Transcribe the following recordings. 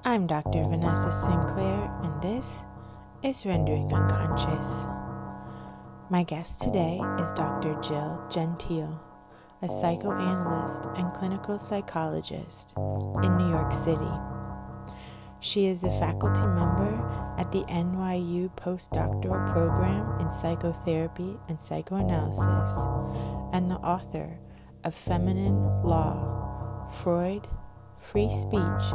I'm Dr. Vanessa Sinclair, and this is Rendering Unconscious. My guest today is Dr. Jill Gentile, a psychoanalyst and clinical psychologist in New York City. She is a faculty member at the NYU postdoctoral program in psychotherapy and psychoanalysis, and the author of Feminine Law, Freud, Free Speech,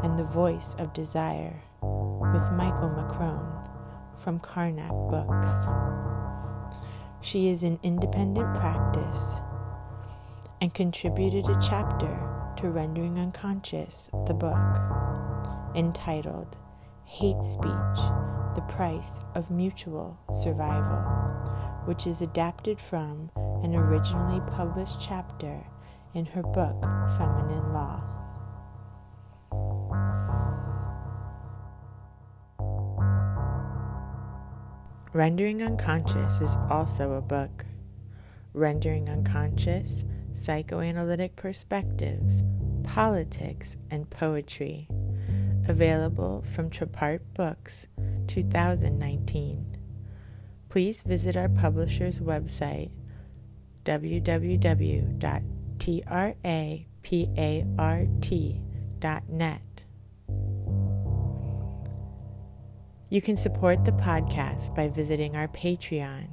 and the Voice of Desire with Michael McCrone from Karnak Books. She is in independent practice and contributed a chapter to Rendering Unconscious, the book, entitled Hate Speech, the Price of Mutual Survival, which is adapted from an originally published chapter in her book, Feminine Law. Rendering Unconscious is also a book. Rendering Unconscious, Psychoanalytic Perspectives, Politics, and Poetry. Available from Trapart Books, 2019. Please visit our publisher's website, www.trapart.net. You can support the podcast by visiting our Patreon,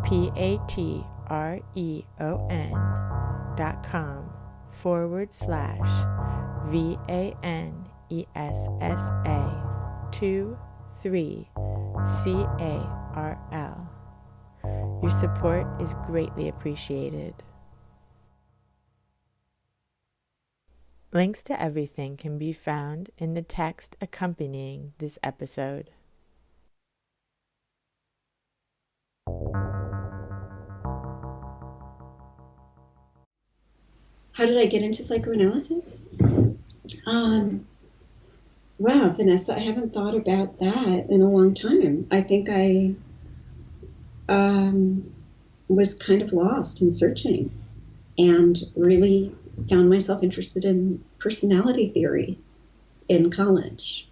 patreon.com/VANESSA23CARL. Your support is greatly appreciated. Links to everything can be found in the text accompanying this episode. How did I get into psychoanalysis? Wow, Vanessa, I haven't thought about that in a long time. I think I was kind of lost in searching and really found myself interested in personality theory in college.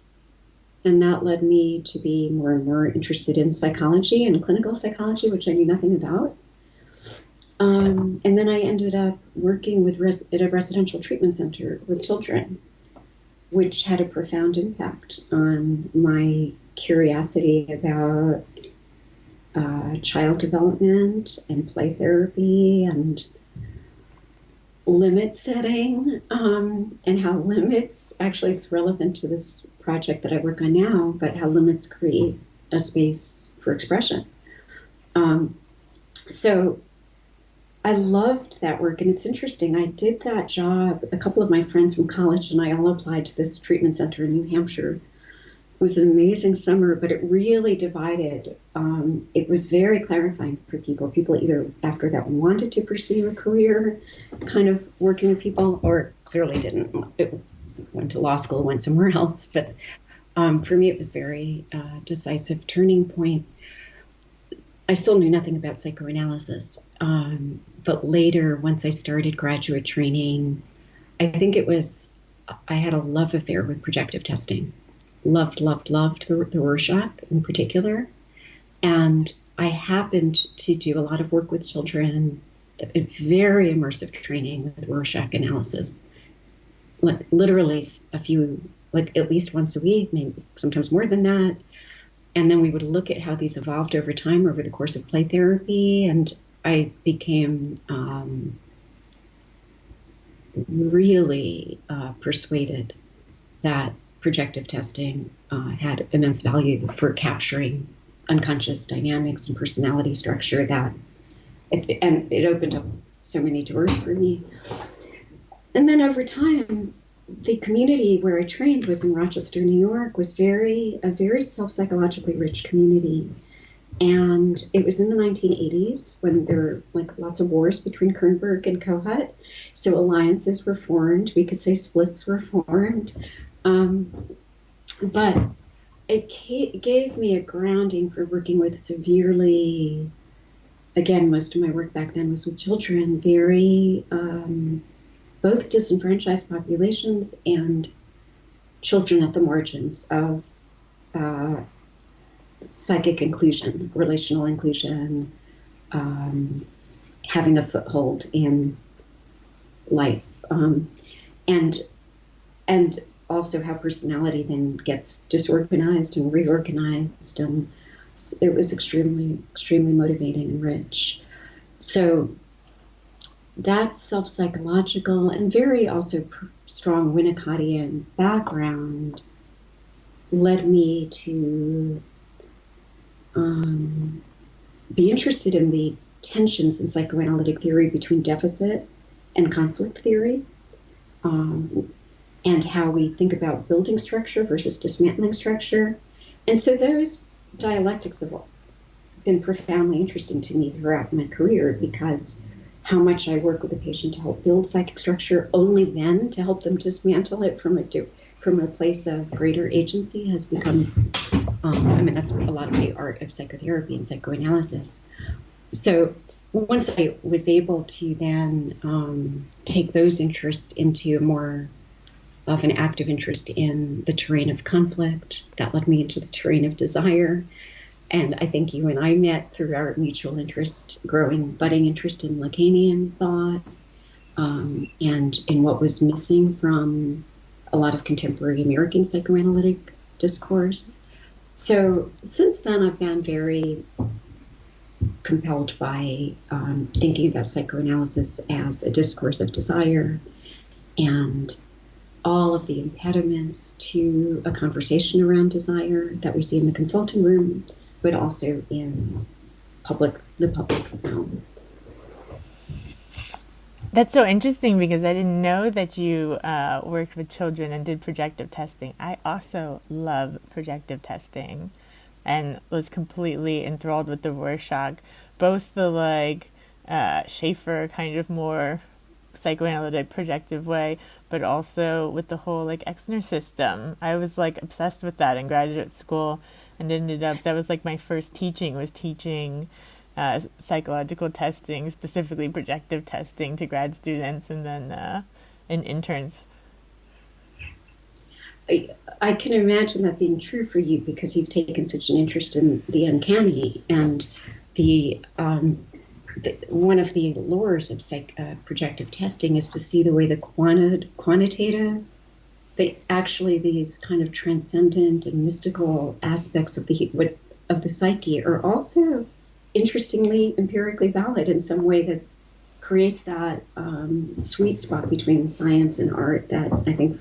And that led me to be more and more interested in psychology and clinical psychology, which I knew nothing about. And then I ended up working with at a residential treatment center with children, which had a profound impact on my curiosity about child development and play therapy and limit setting, and how limits actually is relevant to this project that I work on now, but how limits create a space for expression. So I loved that work, and it's interesting. I did that job, a couple of my friends from college and I all applied to this treatment center in New Hampshire. It was an amazing summer, but it really divided. It was very clarifying for people. People either after that wanted to pursue a career kind of working with people, or clearly didn't. It went to law school, went somewhere else. But for me, it was very decisive turning point. I still knew nothing about psychoanalysis. But later, once I started graduate training, I think I had a love affair with projective testing. Loved the Rorschach in particular. And I happened to do a lot of work with children, very immersive training with Rorschach analysis, like literally at least once a week, maybe sometimes more than that. And then we would look at how these evolved over time over the course of play therapy. And I became really persuaded that projective testing had immense value for capturing unconscious dynamics and personality structure, and it opened up so many doors for me. And then over time, the community where I trained was in Rochester, New York, was a very self-psychologically rich community. And it was in the 1980s when there were lots of wars between Kernberg and Kohut. So alliances were formed. We could say splits were formed. But it gave me a grounding for working with severely, again, most of my work back then was with children, very both disenfranchised populations and children at the margins of psychic inclusion, relational inclusion, having a foothold in life, and also how personality then gets disorganized and reorganized, and it was extremely motivating and rich. So that self-psychological and very also strong Winnicottian background led me to be interested in the tensions in psychoanalytic theory between deficit and conflict theory, and how we think about building structure versus dismantling structure. And so those dialectics have been profoundly interesting to me throughout my career, because how much I work with a patient to help build psychic structure, only then to help them dismantle it from a place of greater agency has become, that's a lot of the art of psychotherapy and psychoanalysis. So once I was able to then take those interests into more of an active interest in the terrain of conflict, that led me into the terrain of desire. And I think you and I met through our mutual interest, budding interest in Lacanian thought, and in what was missing from a lot of contemporary American psychoanalytic discourse. So since then, I've been very compelled by thinking about psychoanalysis as a discourse of desire, and all of the impediments to a conversation around desire that we see in the consulting room, but also in the public realm. That's so interesting, because I didn't know that you worked with children and did projective testing. I also love projective testing and was completely enthralled with the Rorschach, both the Schaefer kind of more psychoanalytic projective way, but also with the whole Exner system. I was obsessed with that in graduate school, and ended up, that was my first teaching psychological testing, specifically projective testing, to grad students and then and interns. I can imagine that being true for you, because you've taken such an interest in the uncanny, and one of the allures of projective testing is to see the way the quantitative, these kind of transcendent and mystical aspects of the psyche are also interestingly empirically valid in some way that creates that sweet spot between science and art that I think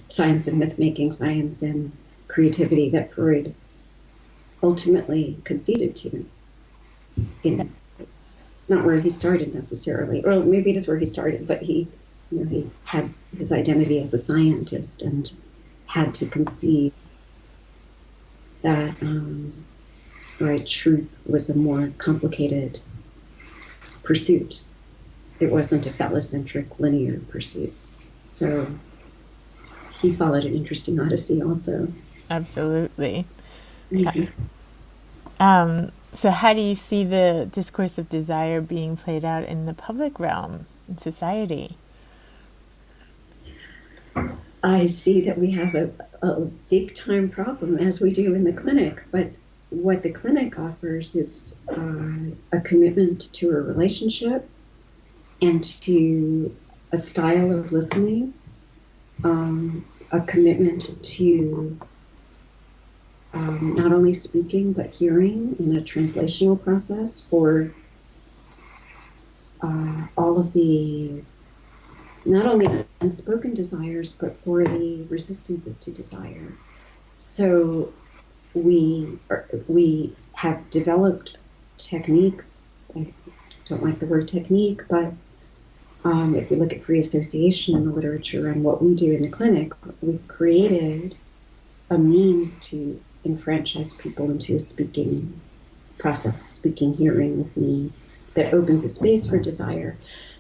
science and myth-making, science and creativity, that Freud ultimately conceded to. It's not where he started necessarily, or maybe it is where he started, but he had his identity as a scientist and had to concede that truth was a more complicated pursuit. It wasn't a phallocentric linear pursuit. So he followed an interesting odyssey also. Absolutely. Mm-hmm. So how do you see the discourse of desire being played out in the public realm, in society? I see that we have a big time problem, as we do in the clinic, but what the clinic offers is a commitment to a relationship and to a style of listening, a commitment to not only speaking but hearing in a translational process for all of the not only unspoken desires but for the resistances to desire. So we have developed techniques. I don't like the word technique, but if we look at free association in the literature and what we do in the clinic, we've created a means to enfranchise people into a speaking process, speaking, hearing, listening, that opens a space for desire.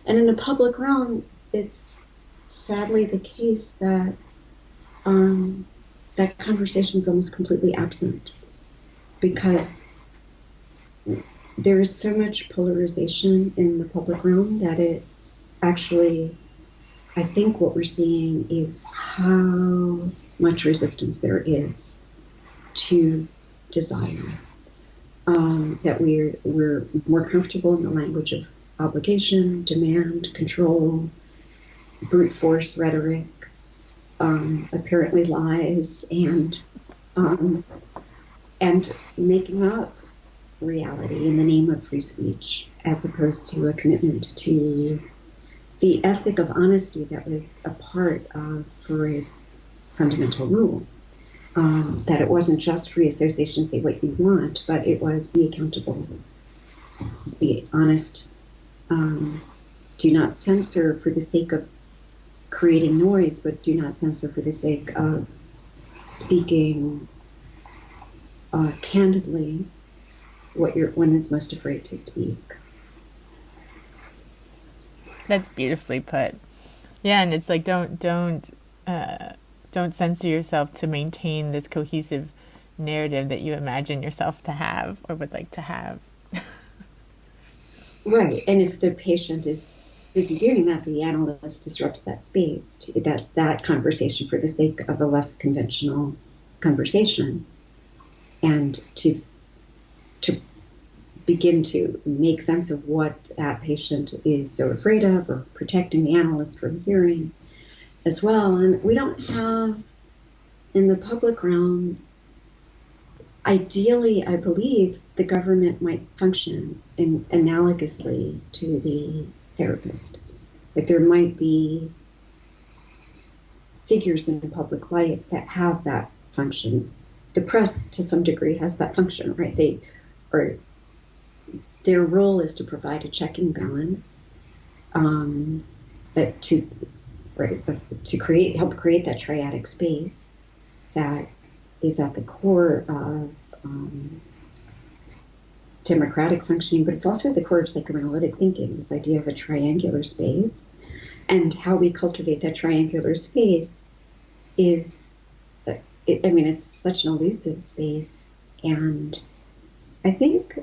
And in the public realm, it's sadly the case that that conversation is almost completely absent, because there is so much polarization in the public realm that it actually, I think what we're seeing is how much resistance there is to desire. That we're more comfortable in the language of obligation, demand, control, brute force rhetoric, apparently lies, and making up reality in the name of free speech, as opposed to a commitment to the ethic of honesty that was a part of Freud's fundamental rule. That it wasn't just free association, say what you want, but it was be accountable, be honest, do not censor for the sake of creating noise, but do not censor for the sake of speaking candidly what one is most afraid to speak. That's beautifully put. Yeah, and it's like don't censor yourself to maintain this cohesive narrative that you imagine yourself to have or would like to have. Right, and if the patient is busy doing that, the analyst disrupts that space, that conversation for the sake of a less conventional conversation, and to begin to make sense of what that patient is so afraid of, or protecting the analyst from hearing as well. And we don't have, in the public realm, ideally, I believe the government might function analogously to the therapist. Like there might be figures in the public light that have that function. The press, to some degree, has that function, right? Their role is to provide a checking balance, help create that triadic space that is at the core of democratic functioning, but it's also at the core of psychoanalytic thinking, this idea of a triangular space. And how we cultivate that triangular space is, it's such an elusive space. And I think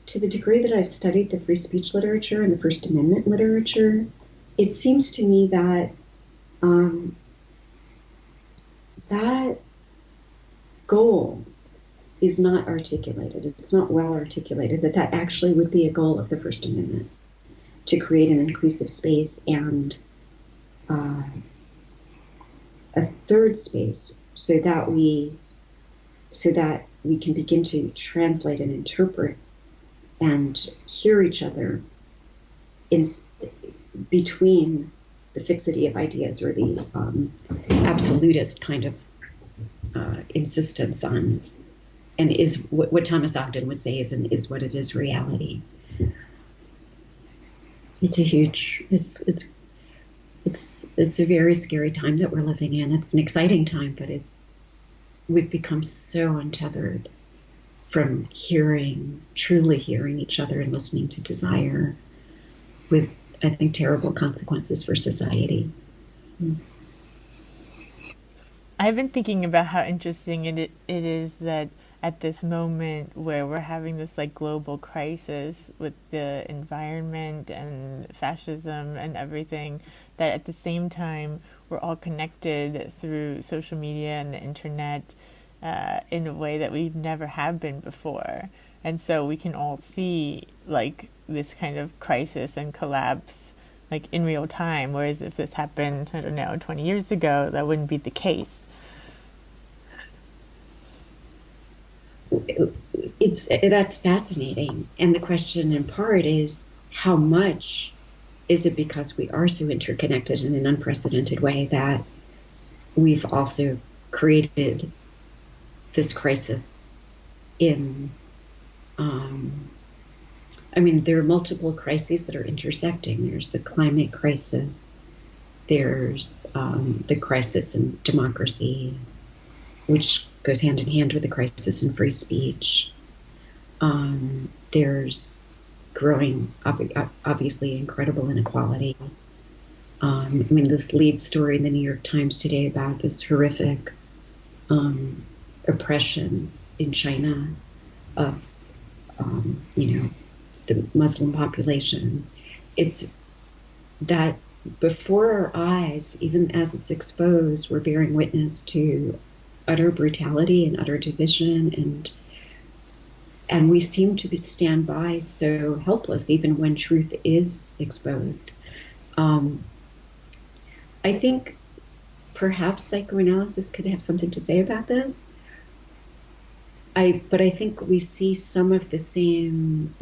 to the degree that I've studied the free speech literature and the First Amendment literature, it seems to me that that goal is not articulated. It's not well articulated, that actually would be a goal of the First Amendment, to create an inclusive space and a third space so that we can begin to translate and interpret and hear each other between the fixity of ideas, or the absolutist kind of insistence on, and is what Thomas Ogden would say is what it is reality. It's a huge, it's a very scary time that we're living in. It's an exciting time, but we've become so untethered from truly hearing each other and listening to desire, with, I think, terrible consequences for society. I've been thinking about how interesting it is that at this moment where we're having this like global crisis with the environment and fascism and everything, that at the same time we're all connected through social media and the internet in a way that we've never have been before. And so we can all see like this kind of crisis and collapse like in real time, whereas if this happened, I don't know, 20 years ago, that wouldn't be the case. That's fascinating. And the question in part is, how much is it because we are so interconnected in an unprecedented way that we've also created this crisis in, there are multiple crises that are intersecting. There's the climate crisis, there's the crisis in democracy, which goes hand in hand with the crisis in free speech. There's growing, obviously, incredible inequality. This lead story in the New York Times today about this horrific oppression in China of, the Muslim population. It's that before our eyes, even as it's exposed, we're bearing witness to utter brutality and utter division, and we seem to stand by so helpless, even when truth is exposed. I think perhaps psychoanalysis could have something to say about this. But I think we see some of the same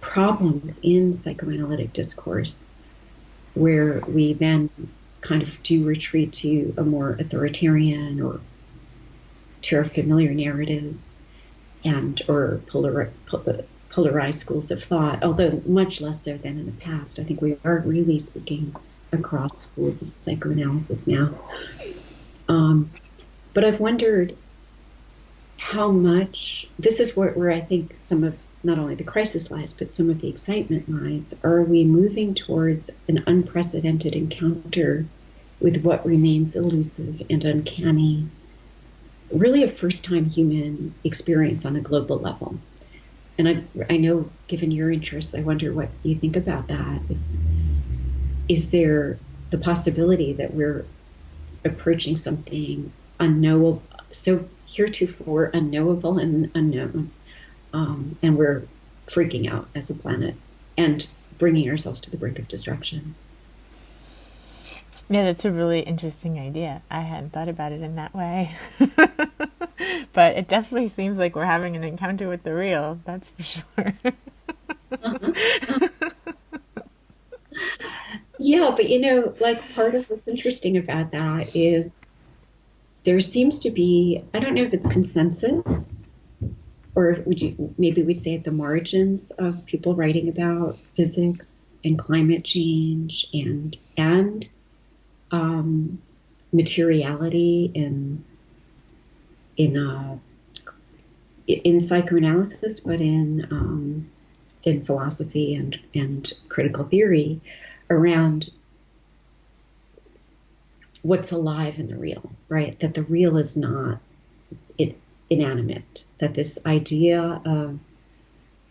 problems in psychoanalytic discourse, where we then kind of do retreat to a more authoritarian or to our familiar narratives and or polarized schools of thought, although much less so than in the past. I think we are really speaking across schools of psychoanalysis now. But I've wondered how much, this is where I think some of not only the crisis lies, but some of the excitement lies. Are we moving towards an unprecedented encounter with what remains elusive and uncanny, really a first-time human experience on a global level? And I know, given your interests, I wonder what you think about that. Is there the possibility that we're approaching something unknowable, so heretofore unknowable and unknown, and we're freaking out as a planet and bringing ourselves to the brink of destruction? Yeah, that's a really interesting idea. I hadn't thought about it in that way. But it definitely seems like we're having an encounter with the real, that's for sure. Yeah, but like part of what's interesting about that is there seems to be, I don't know if it's consensus, or maybe we'd say at the margins of people writing about physics and climate change and materiality in psychoanalysis, but in philosophy and critical theory around what's alive in the real, right? That the real is not inanimate. That this idea of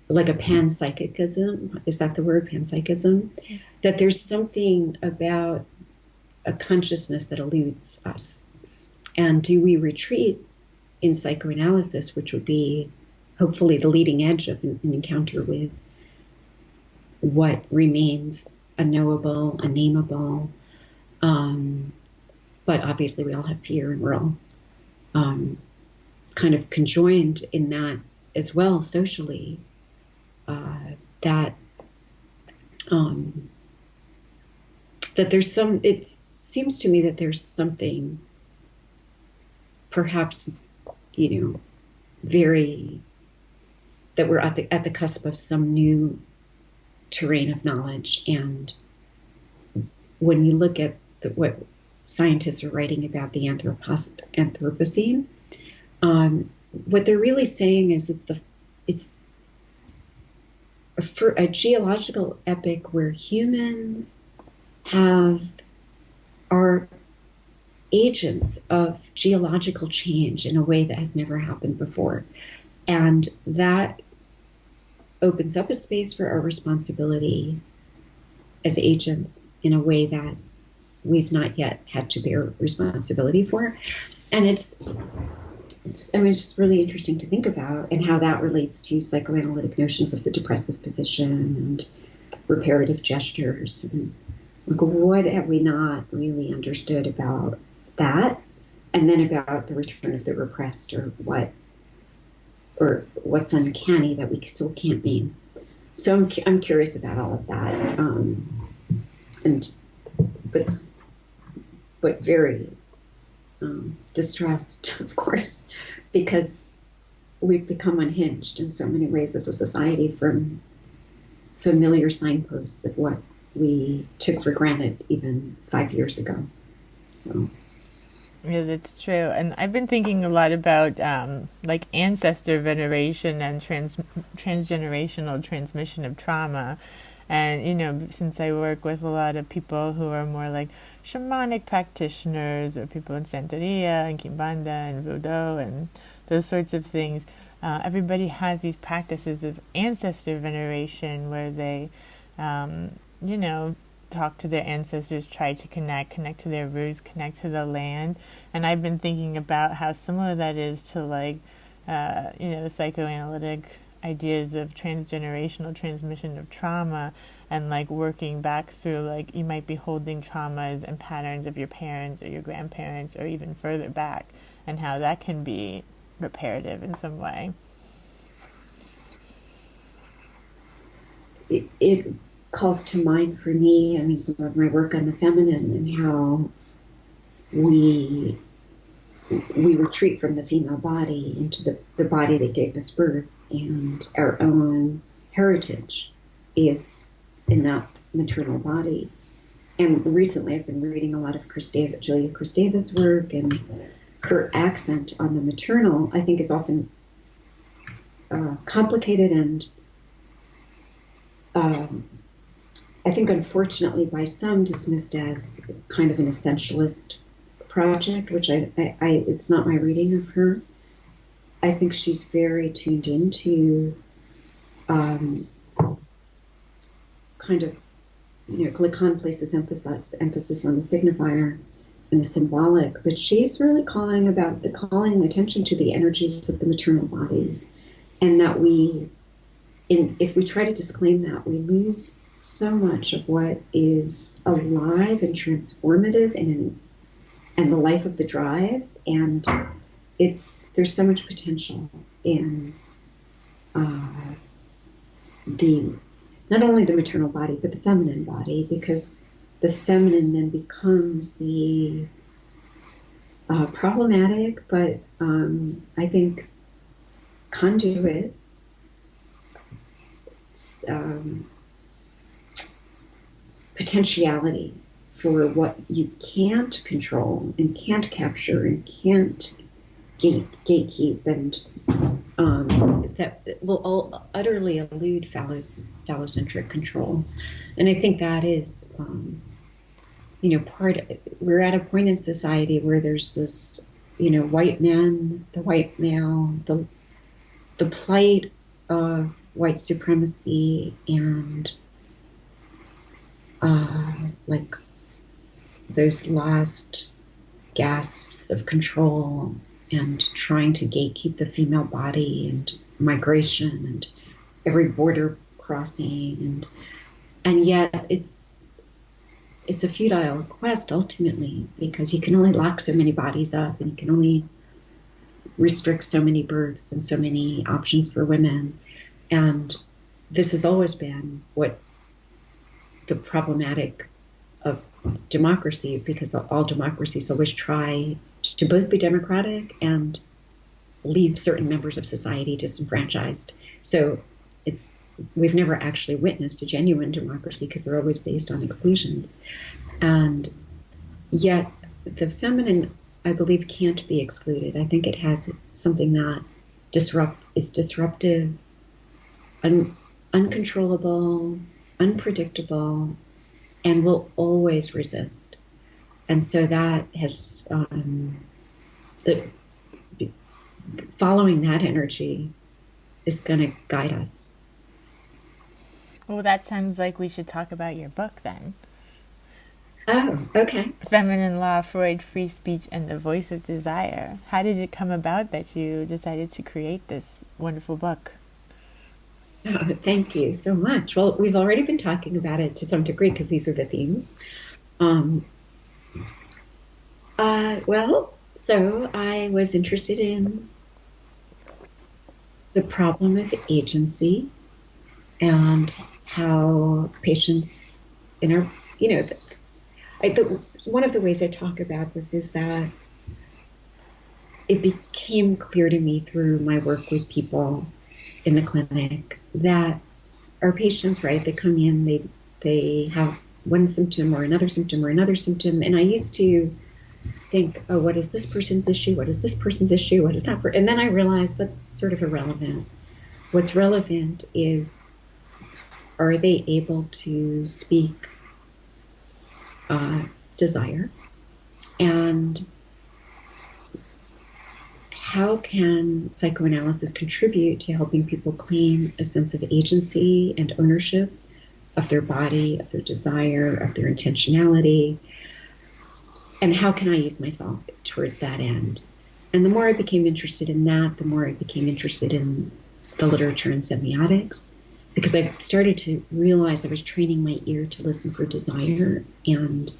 like a panpsychism, is that the word, panpsychism? That there's something about a consciousness that eludes us. And do we retreat in psychoanalysis, which would be hopefully the leading edge of an encounter with what remains unknowable, unnameable, but obviously we all have fear and we're all kind of conjoined in that as well socially, that there's it seems to me that there's something perhaps, very, that we're at the cusp of some new terrain of knowledge. And when you look at what scientists are writing about the Anthropocene, what they're really saying is it's a geological epoch where humans are agents of geological change in a way that has never happened before. And that opens up a space for our responsibility as agents in a way that we've not yet had to bear responsibility for. And it's just really interesting to think about, and how that relates to psychoanalytic notions of the depressive position and reparative gestures. And like, what have we not really understood about that? And then about the return of the repressed, or what's uncanny that we still can't name. So I'm curious about all of that, but very distressed, of course, because we've become unhinged in so many ways as a society from familiar signposts of what we took for granted even 5 years ago. So. Yeah, that's true. And I've been thinking a lot about like ancestor veneration and transgenerational transmission of trauma. And, since I work with a lot of people who are more like shamanic practitioners, or people in Santeria and Kimbanda and Voodoo and those sorts of things, everybody has these practices of ancestor veneration where they, talk to their ancestors, try to connect to their roots, connect to the land. And I've been thinking about how similar that is to like, the psychoanalytic ideas of transgenerational transmission of trauma, and like working back through, like, you might be holding traumas and patterns of your parents or your grandparents or even further back, and how that can be reparative in some way. It calls to mind for me, I mean, some of my work on the feminine and how we retreat from the female body into the body that gave us birth, and our own heritage is in that maternal body. And recently I've been reading a lot of Julia Kristeva's work, and her accent on the maternal, I think, is often complicated and I think unfortunately by some dismissed as kind of an essentialist project, which I it's not my reading of her. I think she's very tuned into kind of, Lacan places emphasis on the signifier and the symbolic, but she's really calling attention to the energies of the maternal body, and that if we try to disclaim that, we lose so much of what is alive and transformative and the life of the drive. And there's so much potential in not only the maternal body, but the feminine body, because the feminine then becomes the problematic, but I think conduit, potentiality for what you can't control and can't capture and can't gatekeep, and that will all utterly elude phallocentric control. And I think that is, we're at a point in society where there's this, white men, the white male, the plight of white supremacy, and like those last gasps of control, and trying to gatekeep the female body, and migration, and every border crossing, and yet it's a futile quest ultimately, because you can only lock so many bodies up, and you can only restrict so many births and so many options for women. And this has always been what the problematic of democracy, because all democracies always try to both be democratic and leave certain members of society disenfranchised. So we've never actually witnessed a genuine democracy, because they're always based on exclusions. And yet the feminine, I believe, can't be excluded. I think it has something that is disruptive, uncontrollable, unpredictable, and will always resist. And so that has following that energy is going to guide us. Well, that sounds like we should talk about your book then. Oh, okay. Feminine Law, Freud, Free Speech, and the Voice of Desire. How did it come about that you decided to create this wonderful book? Oh, thank you so much. Well, we've already been talking about it to some degree, because these are the themes. So I was interested in the problem of agency, and how patients in our, one of the ways I talk about this is that it became clear to me through my work with people in the clinic that our patients, right, they come in, they have one symptom or another symptom or another symptom, and I used to think, oh, what is this person's issue? What is this person's issue? What is that? And then I realized that's sort of irrelevant. What's relevant is, are they able to speak desire? And how can psychoanalysis contribute to helping people claim a sense of agency and ownership of their body, of their desire, of their intentionality, and how can I use myself towards that end? And the more I became interested in that, the more I became interested in the literature and semiotics, because I started to realize I was training my ear to listen for desire and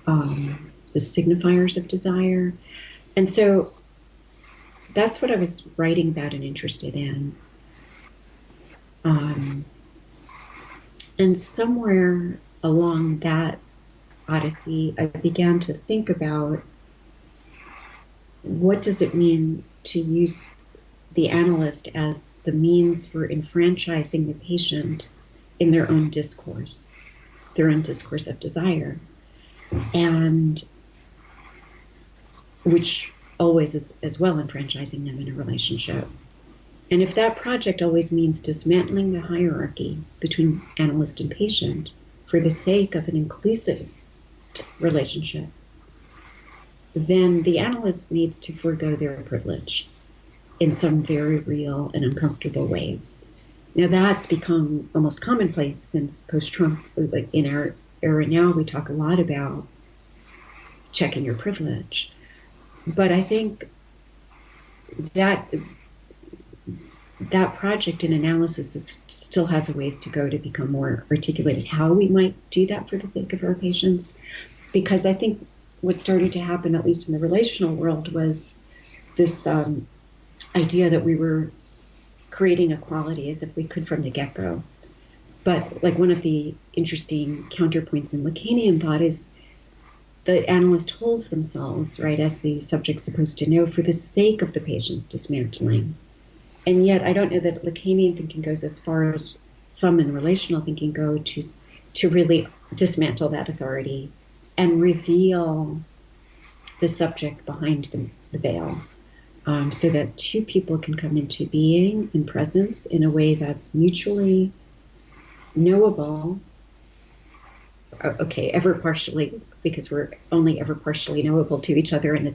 the signifiers of desire. And so that's what I was writing about and interested in. And somewhere along that odyssey, I began to think about what does it mean to use the analyst as the means for enfranchising the patient in their own discourse of desire, and which always is as well enfranchising them in a relationship. And if that project always means dismantling the hierarchy between analyst and patient for the sake of an inclusive relationship, then the analyst needs to forego their privilege in some very real and uncomfortable ways. Now that's become almost commonplace since post-Trump. Like in our era now, we talk a lot about checking your privilege. But I think that project in analysis still has a ways to go to become more articulated how we might do that for the sake of our patients. Because I think what started to happen, at least in the relational world, was this idea that we were creating equality as if we could from the get-go. But like one of the interesting counterpoints in Lacanian thought is the analyst holds themselves, right, as the subject supposed to know for the sake of the patient's dismantling. And yet I don't know that Lacanian thinking goes as far as some in relational thinking go to really dismantle that authority and reveal the subject behind the veil, so that two people can come into being and presence in a way that's mutually knowable. Okay, ever partially, because we're only ever partially knowable to each other, and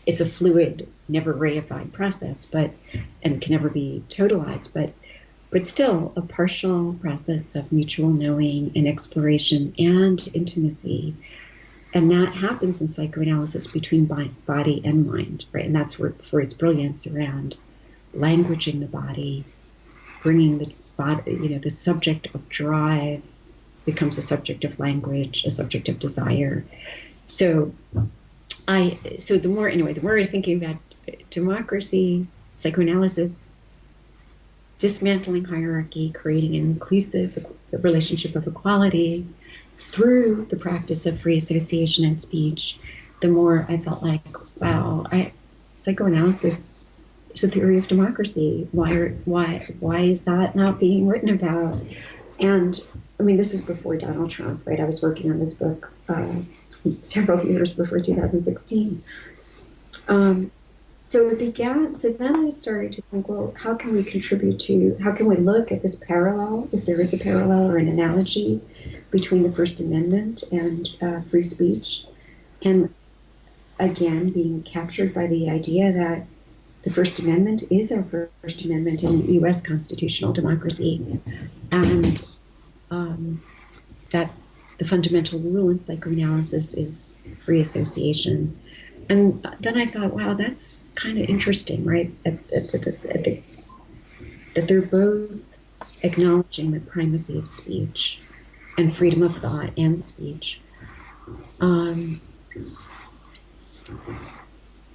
it's a fluid, never reified process, and can never be totalized, but still a partial process of mutual knowing and exploration and intimacy. And that happens in psychoanalysis between body and mind, right? And that's where Freud's brilliance around languaging the body, bringing the body, the subject of drive becomes a subject of language, a subject of desire. So the more I was thinking about democracy, psychoanalysis, dismantling hierarchy, creating an inclusive relationship of equality through the practice of free association and speech, the more I felt like, wow, psychoanalysis is a theory of democracy. Why is that not being written about? And I mean, this is before Donald Trump, right? I was working on this book several years before 2016. So then I started to think, well, how can we look at this parallel, if there is a parallel or an analogy between the First Amendment and free speech? And again, being captured by the idea that the First Amendment is our First Amendment in U.S. constitutional democracy, and that the fundamental rule in psychoanalysis is free association. And then I thought, wow, that's kind of interesting, right? That they're both acknowledging the primacy of speech and freedom of thought and speech.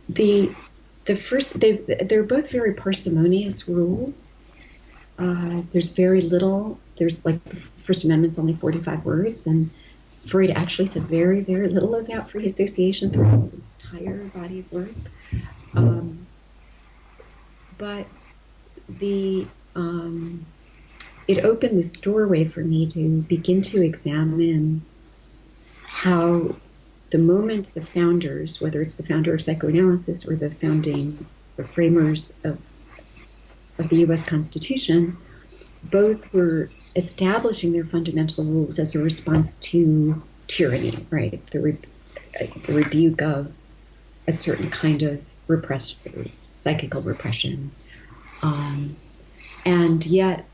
They're both very parsimonious rules. There's very little. There's like the First Amendment's only 45 words, and Freud actually said very, very little about free association throughout his entire body of work. But it opened this doorway for me to begin to examine how the moment the founders, whether it's the founder of psychoanalysis or the framers of the U.S. Constitution, both were establishing their fundamental rules as a response to tyranny, right? The rebuke of a certain kind of psychical repression. And yet,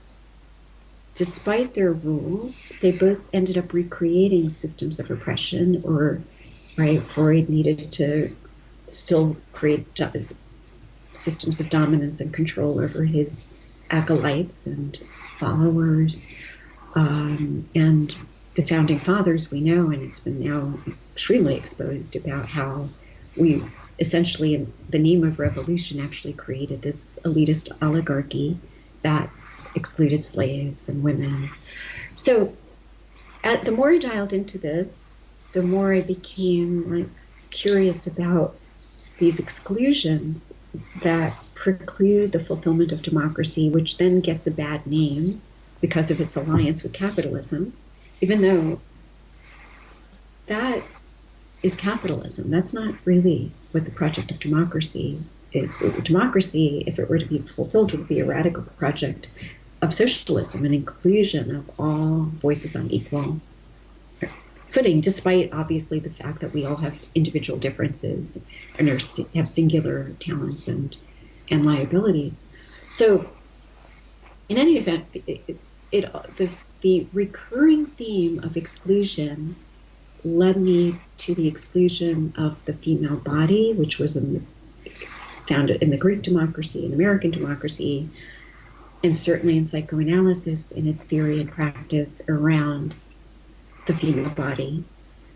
despite their rules, they both ended up recreating systems of oppression, or, right, Freud needed to still create systems of dominance and control over his acolytes and followers. And the founding fathers, we know, and it's been now extremely exposed, about how we essentially, in the name of revolution, actually created this elitist oligarchy that excluded slaves and women. So the more I dialed into this, the more I became curious about these exclusions that preclude the fulfillment of democracy, which then gets a bad name because of its alliance with capitalism, even though that is capitalism. That's not really what the project of democracy is. Democracy, if it were to be fulfilled, would be a radical project of socialism, an inclusion of all voices on equal footing, despite obviously the fact that we all have individual differences and have singular talents and liabilities. So in any event, the recurring theme of exclusion led me to the exclusion of the female body, which was found in the Greek democracy and American democracy, and certainly in psychoanalysis in its theory and practice around the female body,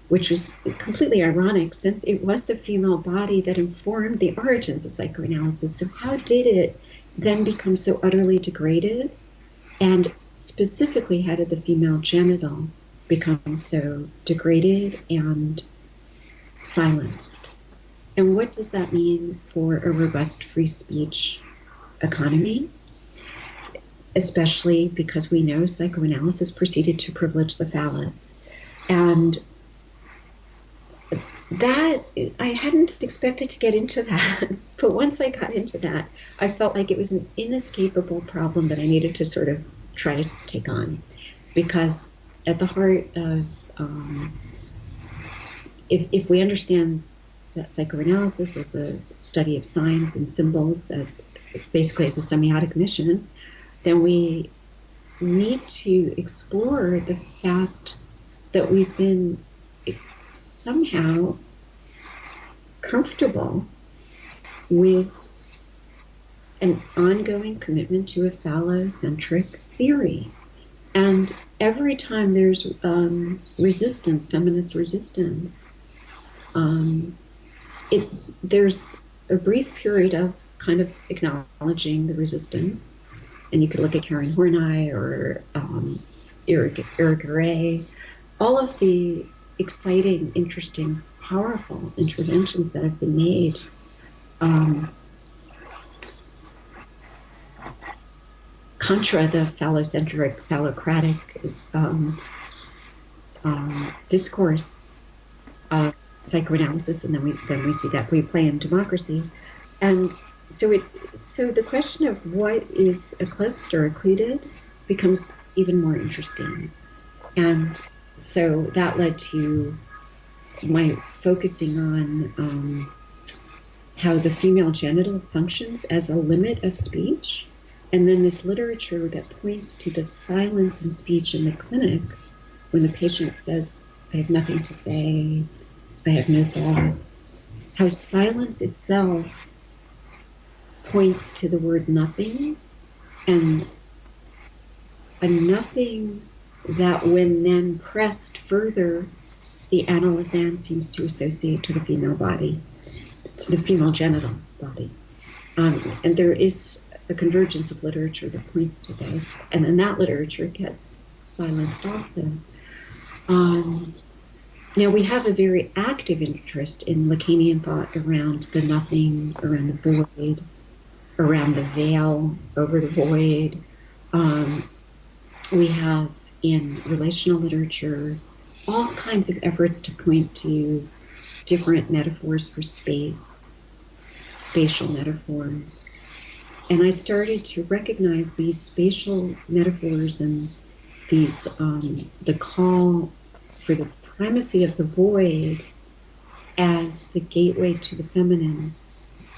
which was completely ironic since it was the female body that informed the origins of psychoanalysis. So how did it then become so utterly degraded? And specifically, how did the female genital become so degraded and silenced? And what does that mean for a robust free speech economy? Especially because we know psychoanalysis proceeded to privilege the phallus. And that, I hadn't expected to get into that, but once I got into that, I felt like it was an inescapable problem that I needed to sort of try to take on. Because at the heart of, if we understand psychoanalysis as a study of signs and symbols, as basically as a semiotic mission, then we need to explore the fact that we've been somehow comfortable with an ongoing commitment to a phallocentric theory. And every time there's resistance, feminist resistance, there's a brief period of kind of acknowledging the resistance. And you could look at Karen Horney or Erica Ray, all of the exciting, interesting, powerful interventions that have been made contra the phallocentric, phallocratic discourse of psychoanalysis, and then we see that we play in democracy. And so the question of what is eclipsed or occluded becomes even more interesting. And so that led to my focusing on how the female genital functions as a limit of speech, and then this literature that points to the silence in speech in the clinic when the patient says, I have nothing to say, I have no thoughts, how silence itself points to the word nothing, and a nothing that when then pressed further, the analysan seems to associate to the female body, to the female genital body. And there is a convergence of literature that points to this, and then that literature gets silenced also. Now we have a very active interest in Lacanian thought around the nothing, around the void, around the veil over the void. We have in relational literature all kinds of efforts to point to different metaphors for space, spatial metaphors. And I started to recognize these spatial metaphors and these the call for the primacy of the void as the gateway to the feminine,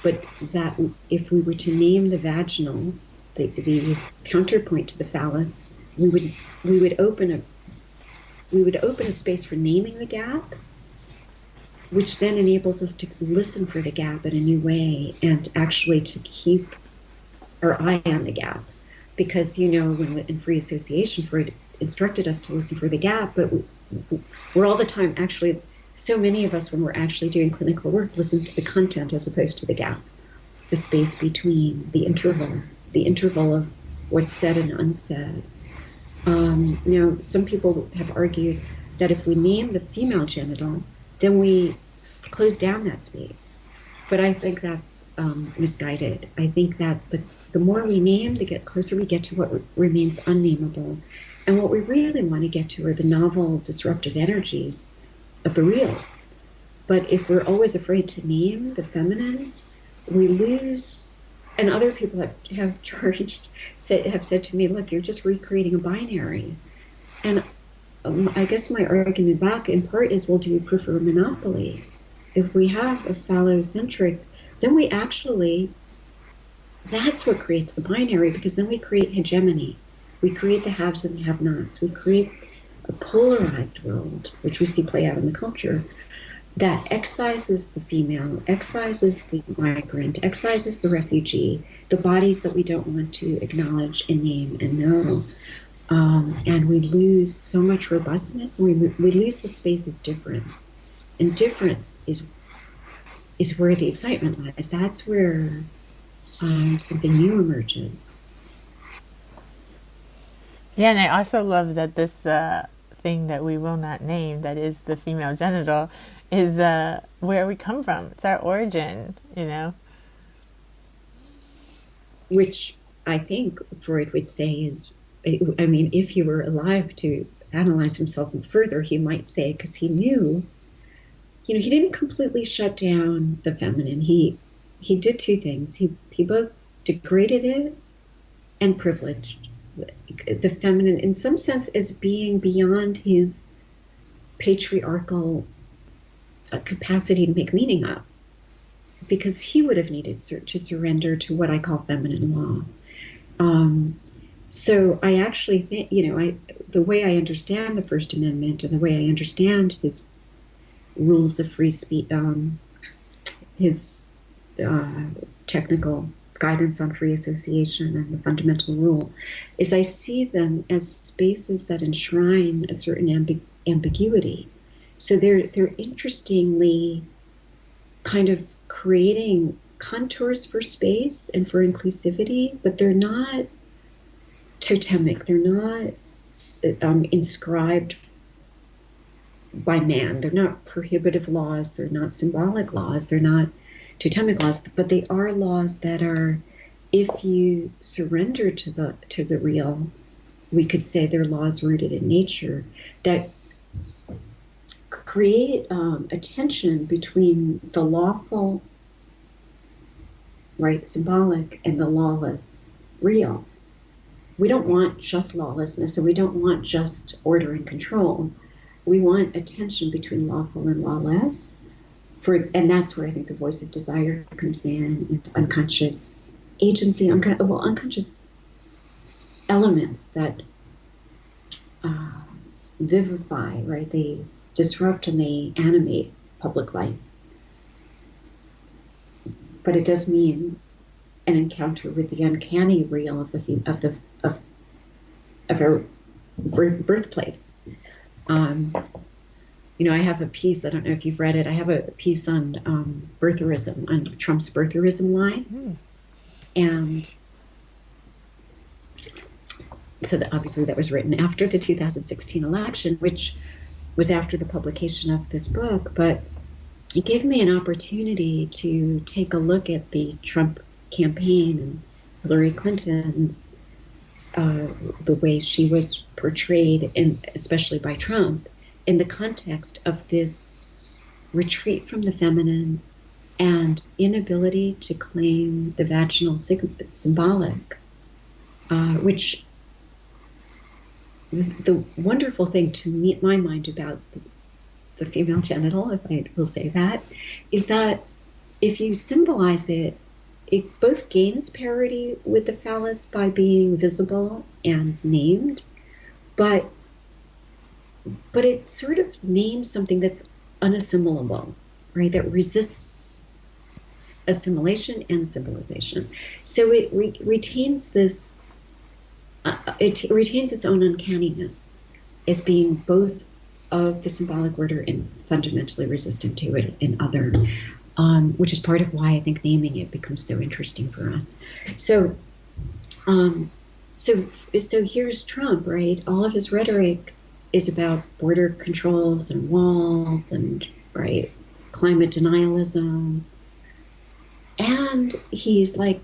but that if we were to name the vaginal, the counterpoint to the phallus, we would we would open a space for naming the gap, which then enables us to listen for the gap in a new way and actually to keep our eye on the gap. Because, when in free association, Freud instructed us to listen for the gap, but we're all the time, actually, so many of us, when we're actually doing clinical work, listen to the content as opposed to the gap, the space between, the interval of what's said and unsaid. Some people have argued that if we name the female genital, then we close down that space. But I think that's misguided. I think that the more we name, the closer we get to what remains unnameable. And what we really want to get to are the novel, disruptive energies of the real. But if we're always afraid to name the feminine, we lose. And other people have said to me, look, you're just recreating a binary. And I guess my argument back in part is, well, do you prefer a monopoly? If we have a phallocentric, then we actually, that's what creates the binary, because then we create hegemony. We create the haves and the have-nots. We create a polarized world, which we see play out in the culture, that excises the female, excises the migrant, excises the refugee, the bodies that we don't want to acknowledge and name and know. And we lose so much robustness, and we lose the space of difference. And difference is where the excitement lies. That's where something new emerges. Yeah, and I also love that this thing that we will not name, that is the female genital, is where we come from. It's our origin, Which I think Freud would say is, if he were alive to analyze himself further, he might say, because he knew, he didn't completely shut down the feminine. He did two things. He both degraded it and privileged the feminine, in some sense, as being beyond his patriarchal capacity to make meaning of, because he would have needed to surrender to what I call feminine law. So I actually think, the way I understand the First Amendment and the way I understand his rules of free speech, his technical guidance on free association and the fundamental rule, is I see them as spaces that enshrine a certain ambiguity. So they're interestingly kind of creating contours for space and for inclusivity, but they're not totemic. They're not inscribed by man. They're not prohibitive laws. They're not symbolic laws. They're not totemic laws, but they are laws that are, if you surrender to the real, we could say they're laws rooted in nature that create a tension between the lawful, right, symbolic, and the lawless, real. We don't want just lawlessness, and we don't want just order and control. We want a tension between lawful and lawless. And that's where I think the voice of desire comes in, and unconscious agency, unconscious elements that vivify, right? They disrupt and they animate public life. But it does mean an encounter with the uncanny real of our birthplace. I have a piece, I don't know if you've read it, I have a piece on birtherism, on Trump's birtherism line. And so obviously that was written after the 2016 election, which was after the publication of this book, but it gave me an opportunity to take a look at the Trump campaign and Hillary Clinton's, the way she was portrayed, especially by Trump, in the context of this retreat from the feminine and inability to claim the vaginal symbolic, which the wonderful thing to my mind about the female genital, if I will say that, is that if you symbolize it, it both gains parity with the phallus by being visible and named, but it sort of names something that's unassimilable, right? That resists assimilation and symbolization. So it retains this. It retains its own uncanniness as being both of the symbolic order and fundamentally resistant to it in other, which is part of why I think naming it becomes so interesting for us. So, so here's Trump, right? All of his rhetoric is about border controls and walls and, right, climate denialism. And he's like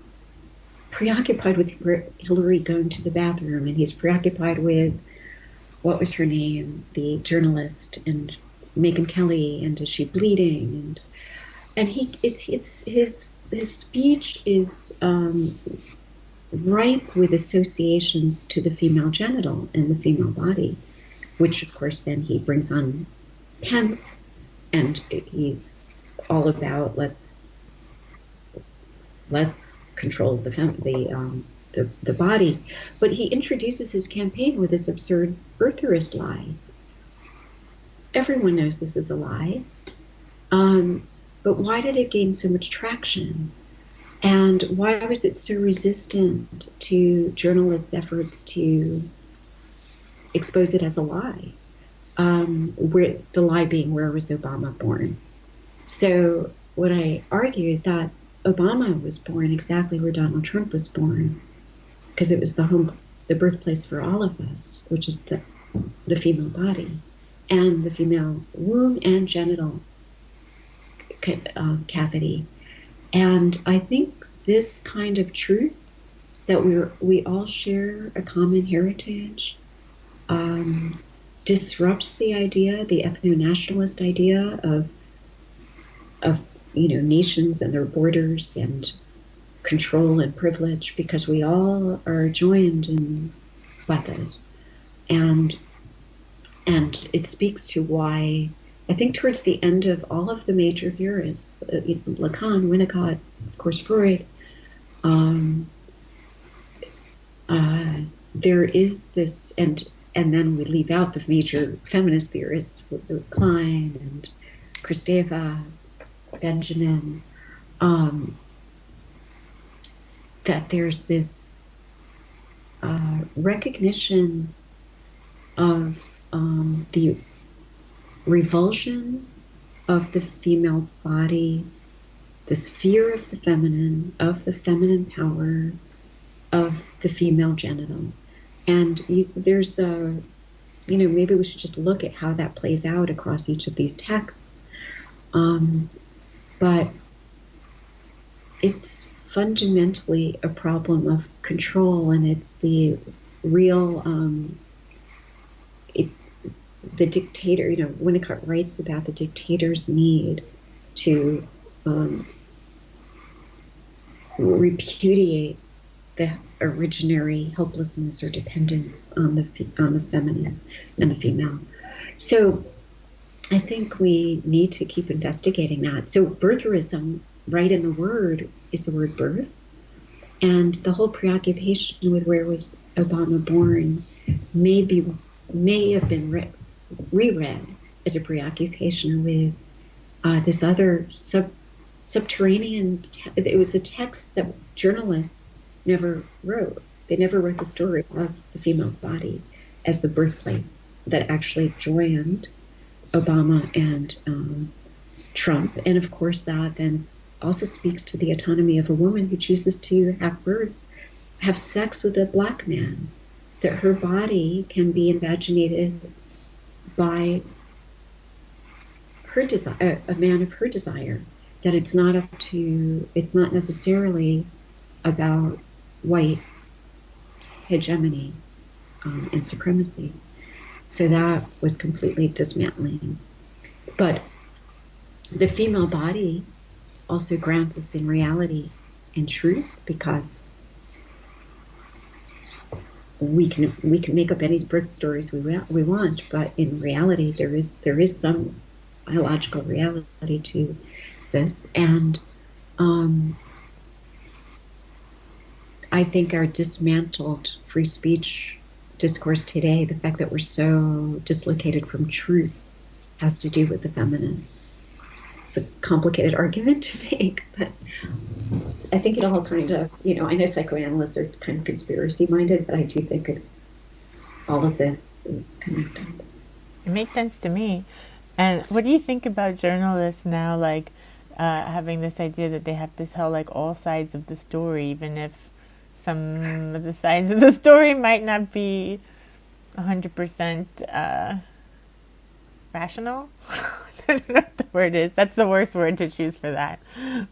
preoccupied with Hillary going to the bathroom, and he's preoccupied with, what was her name, the journalist, and Megyn Kelly, and is she bleeding? And his speech is ripe with associations to the female genital and the female body, which of course then he brings on Pence, and he's all about let's control the body. But he introduces his campaign with this absurd birtherist lie. Everyone knows this is a lie. But why did it gain so much traction? And why was it so resistant to journalists' efforts to expose it as a lie? Where the lie being, where was Obama born? So what I argue is that Obama was born exactly where Donald Trump was born, because it was the birthplace for all of us, which is the female body and the female womb and genital cavity. And I think this kind of truth, that we all share a common heritage, disrupts the ethno-nationalist idea of nations and their borders and control and privilege, because we all are joined in by this. And it speaks to why I think towards the end of all of the major theorists, Lacan, Winnicott, of course Freud, there is this, and then we leave out the major feminist theorists, Klein and Kristeva, Benjamin, that there's this recognition of the revulsion of the female body, this fear of the feminine power, of the female genital. And there's maybe we should just look at how that plays out across each of these texts. But it's fundamentally a problem of control, and it's the real, the dictator, Winnicott writes about the dictator's need to repudiate the originary helplessness or dependence on the feminine and the female. So I think we need to keep investigating that. So birtherism, right in the word, is the word birth. And the whole preoccupation with where was Obama born may have been reread as a preoccupation with this other subterranean. It was a text that journalists never wrote. They never wrote the story of the female body as the birthplace that actually joined Obama and Trump. And of course that then also speaks to the autonomy of a woman who chooses to have sex with a black man, that her body can be invaginated by her desire, a man of her desire, that it's not necessarily about white hegemony and supremacy. So that was completely dismantling. But the female body also grounds us in reality and truth, because we can make up any birth stories we want, but in reality there is some biological reality to this. And I think our dismantled free speech discourse today, the fact that we're so dislocated from truth has to do with the feminists. It's a complicated argument to make, but I think it all kind of, I know psychoanalysts are kind of conspiracy-minded, but I do think all of this is connected. It makes sense to me. And what do you think about journalists now, like, having this idea that they have to tell, like, all sides of the story, even if some of the sides of the story might not be 100% rational? I don't know what the word is. That's the worst word to choose for that.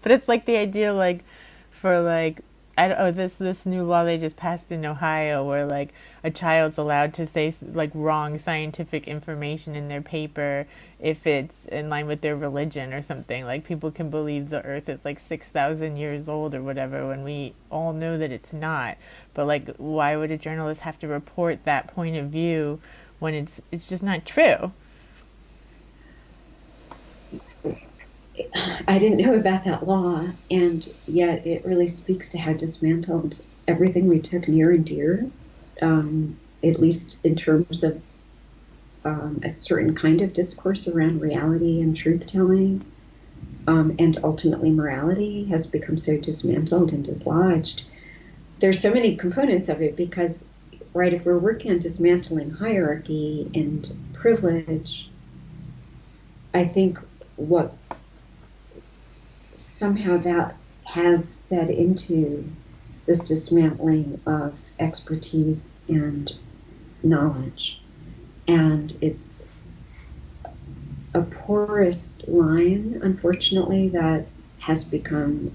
But it's like the idea, like, for, like, this new law they just passed in Ohio where, like, a child's allowed to say, like, wrong scientific information in their paper if it's in line with their religion or something. Like, people can believe the earth is, like, 6,000 years old or whatever when we all know that it's not. But, like, why would a journalist have to report that point of view when it's just not true? I didn't know about that law, and yet it really speaks to how dismantled everything we took near and dear, at least in terms of a certain kind of discourse around reality and truth-telling, and ultimately morality has become so dismantled and dislodged. There's so many components of it because, right, if we're working on dismantling hierarchy and privilege, I think what somehow that has fed into this dismantling of expertise and knowledge. And it's a porous line, unfortunately, that has become,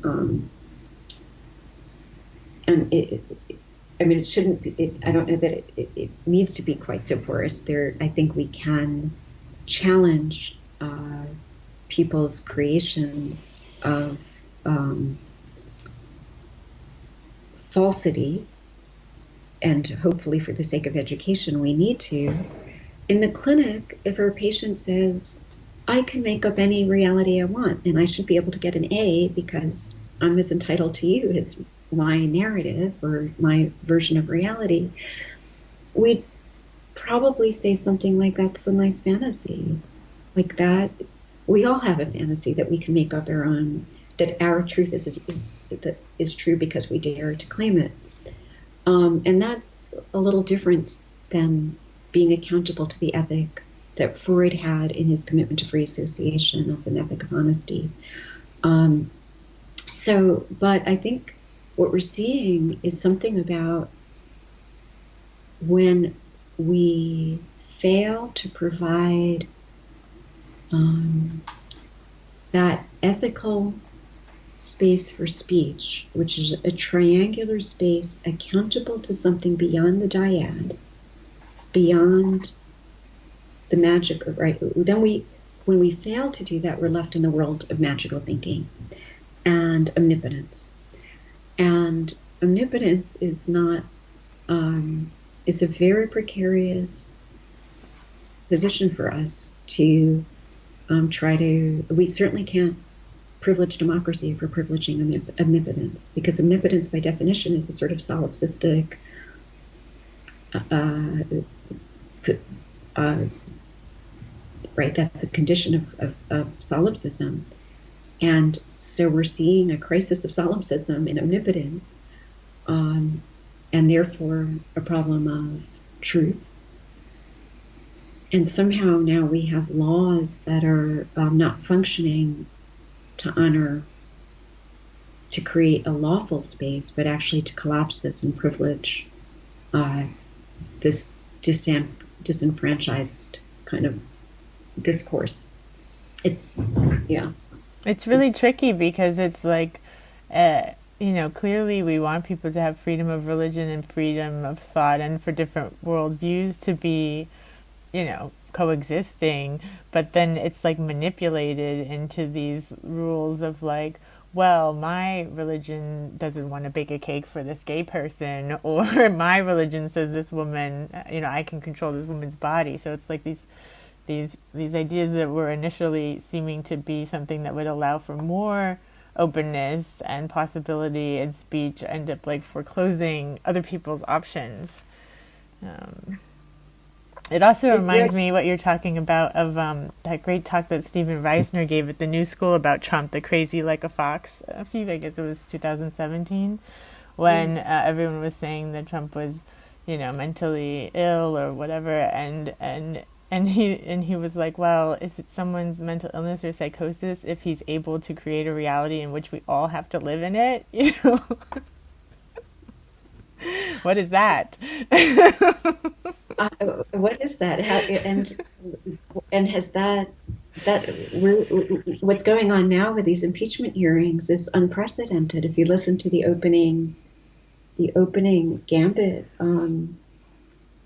and it shouldn't be, I don't know that it needs to be quite so porous. I think we can challenge people's creations of falsity, and hopefully for the sake of education we need to. In the clinic, if our patient says, I can make up any reality I want and I should be able to get an A because I'm as entitled to you as my narrative or my version of reality, we'd probably say something like, that's a nice fantasy. Like that, we all have a fantasy that we can make up our own, that our truth is true because we dare to claim it. And that's a little different than being accountable to the ethic that Freud had in his commitment to free association of an ethic of honesty. But I think what we're seeing is something about when we fail to provide that ethical space for speech, which is a triangular space accountable to something beyond the dyad, beyond the magic, right? Then when we fail to do that, we're left in the world of magical thinking and omnipotence. And omnipotence is not, is a very precarious position for us to we certainly can't privilege democracy for privileging omnipotence, because omnipotence by definition is a sort of solipsistic right, that's a condition of solipsism. And so we're seeing a crisis of solipsism in omnipotence, and therefore a problem of truth. And somehow now we have laws that are not functioning to honor, to create a lawful space, but actually to collapse this and privilege this disenfranchised kind of discourse. It's really tricky because it's like, clearly we want people to have freedom of religion and freedom of thought and for different worldviews to be, coexisting, but then it's like manipulated into these rules of like, well, my religion doesn't want to bake a cake for this gay person, or my religion says this woman, I can control this woman's body. So it's like these ideas that were initially seeming to be something that would allow for more openness and possibility in speech end up like foreclosing other people's options. It also reminds me what you're talking about of that great talk that Stephen Reisner gave at the New School about Trump, the crazy like a fox. I guess it was 2017, when everyone was saying that Trump was, mentally ill or whatever, and he was like, well, is it someone's mental illness or psychosis if he's able to create a reality in which we all have to live in it? What is that? What is that? And has what's going on now with these impeachment hearings is unprecedented. If you listen to the opening gambit,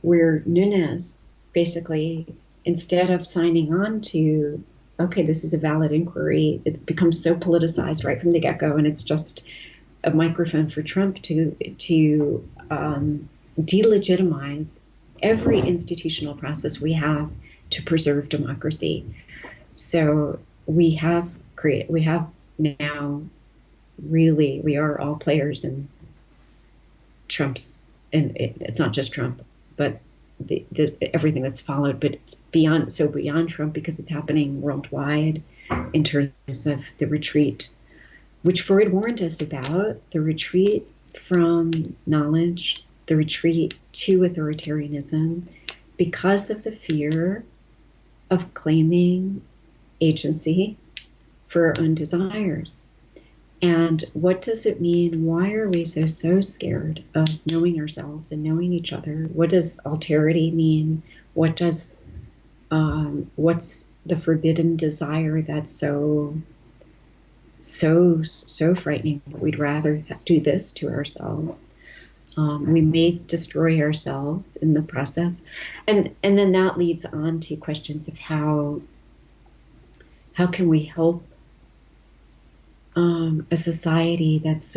where Nunes basically, instead of signing on to, okay, this is a valid inquiry, it's become so politicized right from the get-go, and it's just a microphone for Trump to delegitimize every institutional process we have to preserve democracy. So we are all players in Trump's, and it's not just Trump, but everything that's followed, but it's beyond Trump, because it's happening worldwide in terms of the retreat, which Freud warned us about, the retreat from knowledge, the retreat to authoritarianism, because of the fear of claiming agency for our own desires. And what does it mean? Why are we so scared of knowing ourselves and knowing each other? What does alterity mean? What's the forbidden desire that's so frightening? We'd rather do this to ourselves. We may destroy ourselves in the process, and then that leads on to questions of how can we help a society that's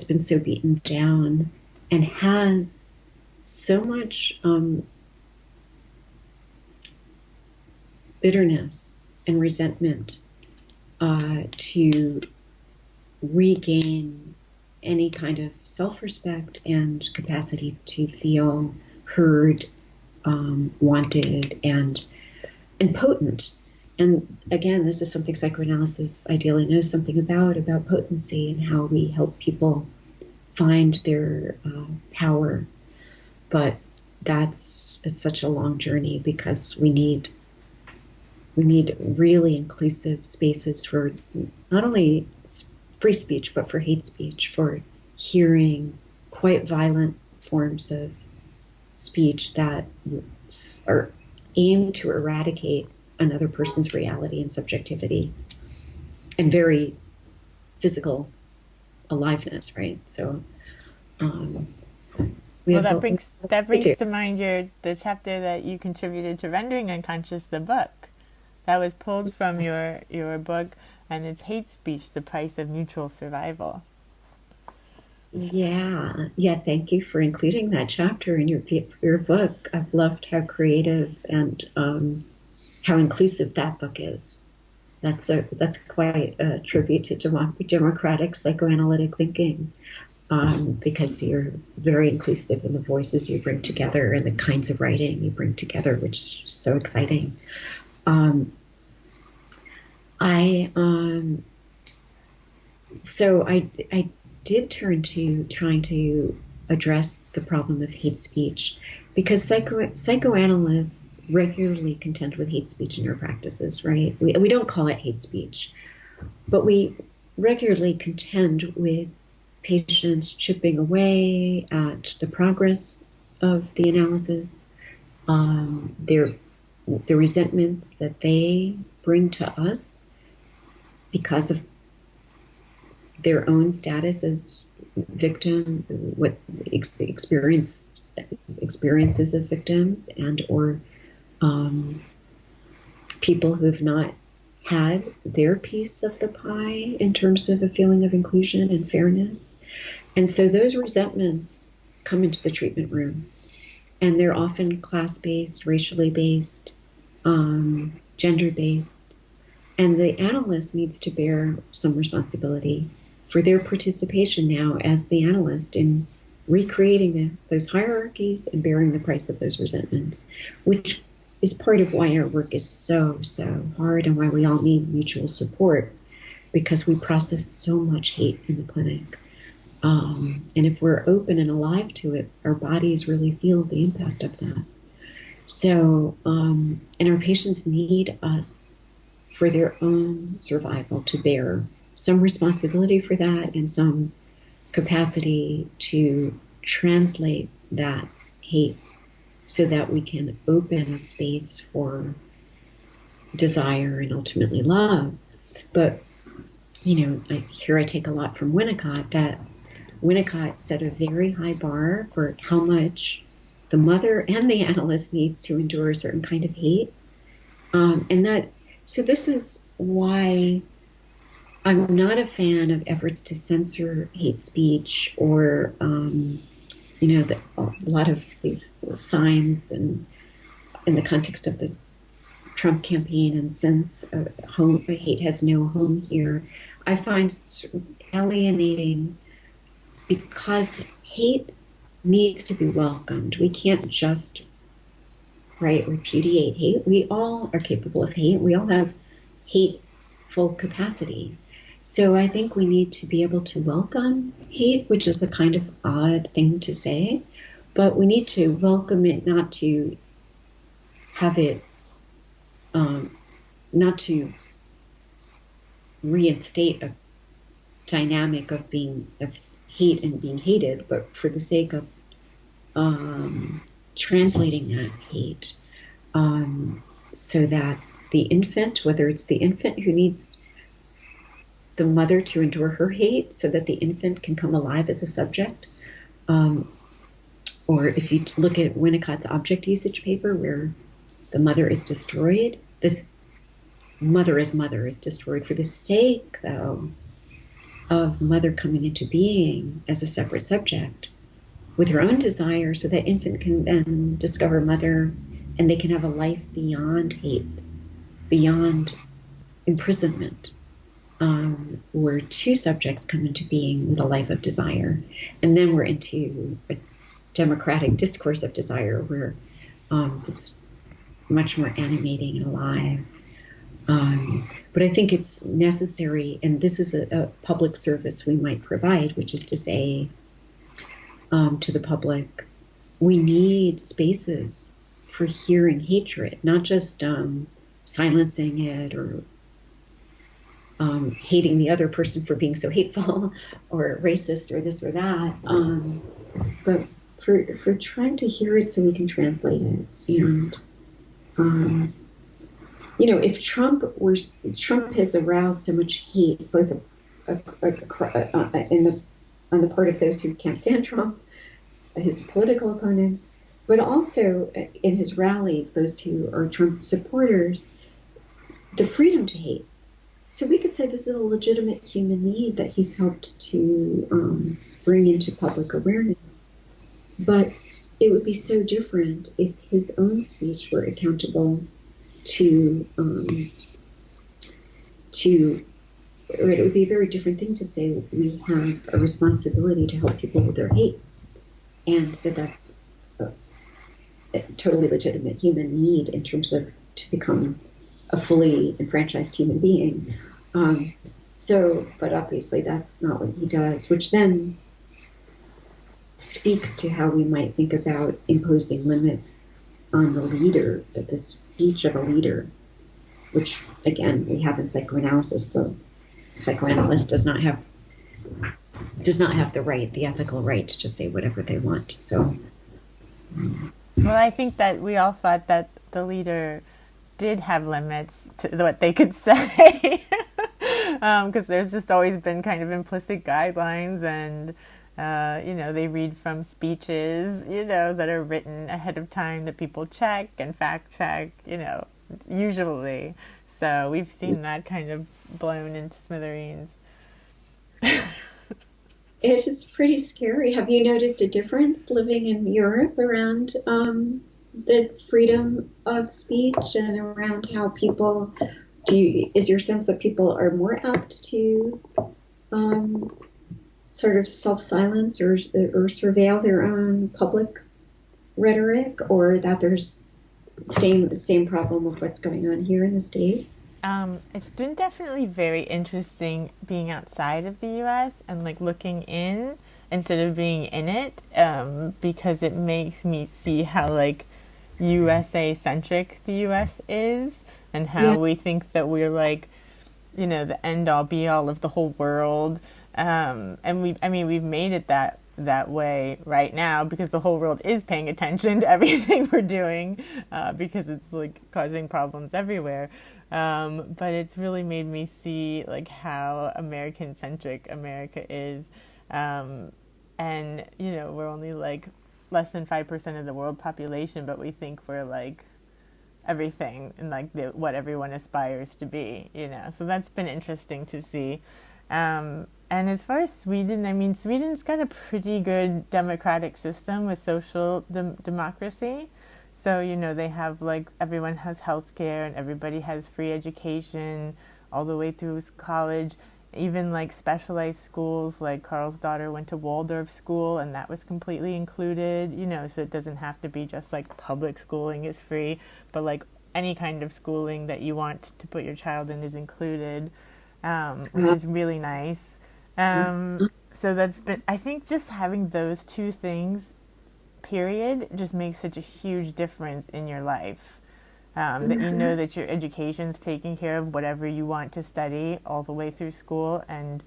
been so beaten down and has so much bitterness and resentment, to regain any kind of self-respect and capacity to feel heard, wanted, and potent. And again, this is something psychoanalysis ideally knows something about potency and how we help people find their power. But it's such a long journey, because we need really inclusive spaces for not only free speech, but for hate speech, for hearing quite violent forms of speech that are aimed to eradicate another person's reality and subjectivity and very physical aliveness, right? So, that brings to mind the chapter that you contributed to Rendering Unconscious, the book that was pulled from your book, and it's Hate Speech: The Price of Mutual Survival. Yeah. Thank you for including that chapter in your book. I've loved how creative and how inclusive that book is. That's quite a tribute to democratic psychoanalytic thinking, because you're very inclusive in the voices you bring together and the kinds of writing you bring together, which is so exciting. So I did turn to trying to address the problem of hate speech, because psychoanalysts regularly contend with hate speech in our practices, right? We don't call it hate speech, but we regularly contend with patients chipping away at the progress of the analysis, the resentments that they bring to us because of their own status as victim, what experiences as victims, and or people who've not had their piece of the pie in terms of a feeling of inclusion and fairness. And so those resentments come into the treatment room, and they're often class-based, racially based, gender-based. And the analyst needs to bear some responsibility for their participation now as the analyst in recreating those hierarchies and bearing the price of those resentments, which is part of why our work is so hard and why we all need mutual support, because we process so much hate in the clinic. And if we're open and alive to it, our bodies really feel the impact of that. So, and our patients need us for their own survival to bear some responsibility for that and some capacity to translate that hate so that we can open a space for desire and ultimately love. But, I take a lot from Winnicott, that Winnicott set a very high bar for how much the mother and the analyst needs to endure a certain kind of hate. So this is why I'm not a fan of efforts to censor hate speech or, a lot of these signs and in the context of the Trump campaign and since hate has no home here, I find alienating, because hate needs to be welcomed. We can't just repudiate hate. We all are capable of hate. We all have hateful capacity. So I think we need to be able to welcome hate, which is a kind of odd thing to say, but we need to welcome it, not to have it, not to reinstate a dynamic of hate and being hated, but for the sake of translating that hate, so that the infant, whether it's the infant who needs the mother to endure her hate so that the infant can come alive as a subject, or if you look at Winnicott's object usage paper where the mother is destroyed, this mother is destroyed for the sake, though, of mother coming into being as a separate subject with her own desire, so that infant can then discover mother and they can have a life beyond hate, beyond imprisonment, where two subjects come into being with a life of desire. And then we're into a democratic discourse of desire where it's much more animating and alive. But I think it's necessary, and this is a public service we might provide, which is to say to the public, we need spaces for hearing hatred, not just silencing it or hating the other person for being so hateful or racist or this or that, but for trying to hear it so we can translate it. And if Trump has aroused so much hate, both on the part of those who can't stand Trump, his political opponents, but also in his rallies, those who are Trump supporters, the freedom to hate. So we could say this is a legitimate human need that he's helped to bring into public awareness. But it would be so different if his own speech were accountable to it would be a very different thing to say we have a responsibility to help people with their hate, and that's a totally legitimate human need in terms of to become a fully enfranchised human being. But obviously that's not what he does, which then speaks to how we might think about imposing limits on the leader, the speech of a leader, which again we have in psychoanalysis. The psychoanalyst does not have the ethical right to just say whatever they want. So, well, I think that we all thought that the leader did have limits to what they could say, because there's just always been kind of implicit guidelines, and they read from speeches, that are written ahead of time that people check and fact check, usually. So we've seen that kind of blown into smithereens. It is pretty scary. Have you noticed a difference living in Europe around the freedom of speech and around how people is your sense that people are more apt to sort of self-silence or surveil their own public rhetoric, or that there's same problem of what's going on here in the States? It's been definitely very interesting being outside of the U.S. and like looking in instead of being in it, because it makes me see how like USA centric the U.S. is, and how we think that we're like, you know, the end all be all of the whole world. And we've made it that way right now because the whole world is paying attention to everything we're doing, because it's like causing problems everywhere. But it's really made me see like how American centric America is. And, you know, we're only like less than 5% of the world population, but we think we're like everything and like what everyone aspires to be, you know. So that's been interesting to see. And as far as Sweden, I mean, Sweden's got a pretty good democratic system with social democracy. So, you know, they have like, everyone has healthcare and everybody has free education all the way through college. Even like specialized schools, like Carl's daughter went to Waldorf school and that was completely included, you know, so it doesn't have to be just like public schooling is free, but like any kind of schooling that you want to put your child in is included, which is really nice. So that's been, I think just having those two things, period, just makes such a huge difference in your life. That you know that your education's taken care of, whatever you want to study all the way through school, and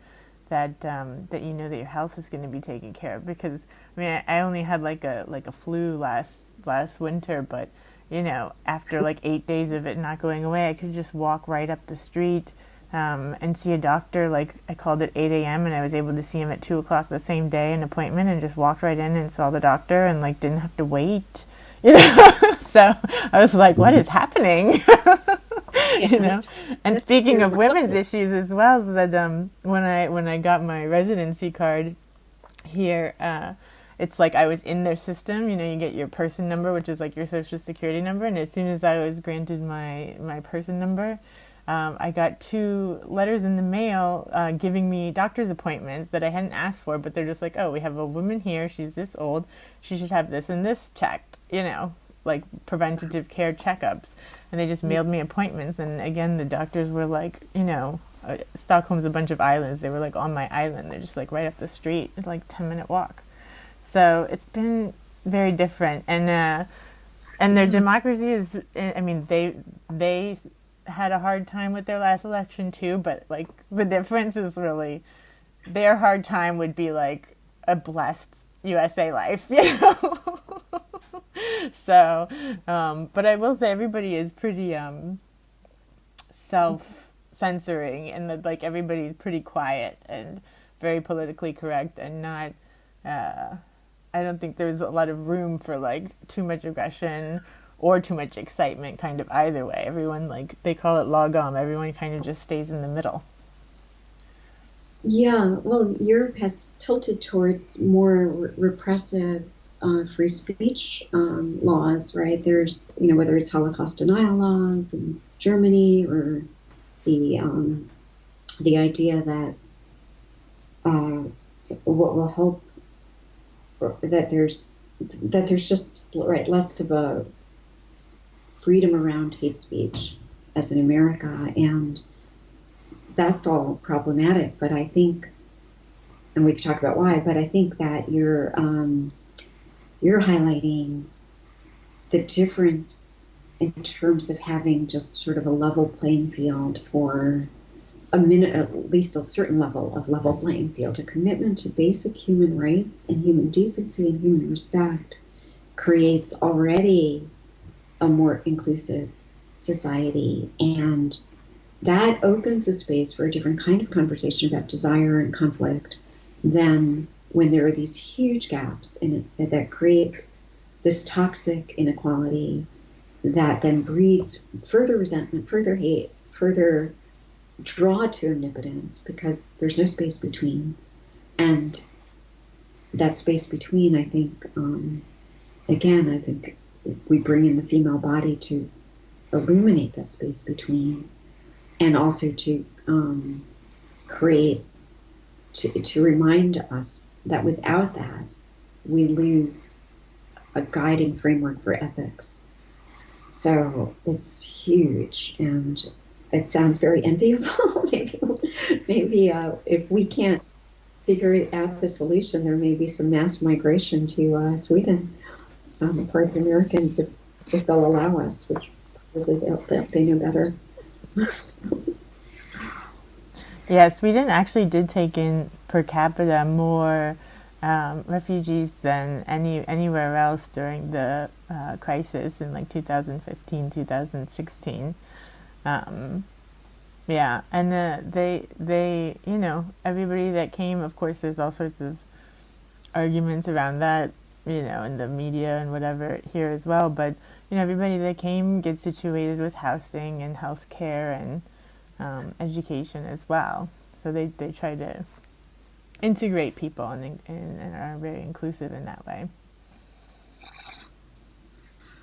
that that you know that your health is going to be taken care of. Because I mean, I only had like a flu last winter, but you know, after like 8 days of it not going away, I could just walk right up the street and see a doctor. Like I called at 8 a.m. and I was able to see him at 2 o'clock the same day, an appointment, and just walked right in and saw the doctor and like didn't have to wait. You know, so I was like, what is happening? You know, and speaking of women's issues as well, so that when I got my residency card here, it's like I was in their system. You know, you get your person number, which is like your social security number, and as soon as I was granted my person number, I got 2 letters in the mail giving me doctor's appointments that I hadn't asked for, but they're just like, oh, we have a woman here, she's this old, she should have this and this checked, you know, like preventative care checkups. And they just mailed me appointments. And again, the doctors were like, you know, Stockholm's a bunch of islands. They were like on my island. They're just like right up the street. It's like 10-minute walk. So it's been very different. And their democracy is, I mean, they had a hard time with their last election too, but like the difference is really their hard time would be like a blessed USA life, you know. So but I will say everybody is pretty self-censoring, and that like everybody's pretty quiet and very politically correct, and not I don't think there's a lot of room for like too much aggression or too much excitement, kind of either way. Everyone, like, they call it logom. Everyone kind of just stays in the middle. Yeah, well, Europe has tilted towards more repressive free speech laws, right? There's, you know, whether it's Holocaust denial laws in Germany, or the idea that what will help, that there's just, right, less of a freedom around hate speech as in America, and that's all problematic. But I think, and we could talk about why, but I think that you're highlighting the difference in terms of having just sort of a level playing field for a minute, at least a certain level of level playing field. A commitment to basic human rights and human decency and human respect creates already a more inclusive society, and that opens a space for a different kind of conversation about desire and conflict than when there are these huge gaps in it that create this toxic inequality that then breeds further resentment, further hate, further draw to omnipotence, because there's no space between. And that space between, I think, I think we bring in the female body to illuminate that space between, and also to create to remind us that without that, we lose a guiding framework for ethics. So it's huge, and it sounds very enviable. maybe if we can't figure out the solution, there may be some mass migration to Sweden for the Americans if they'll allow us, which probably they know better. Yeah, Sweden actually did take in per capita more refugees than anywhere else during the crisis in like 2015, 2016. Yeah, and they everybody that came, of course, there's all sorts of arguments around that, in the media and whatever here as well. But everybody that came gets situated with housing and health care and education as well. So they try to integrate people and are very inclusive in that way.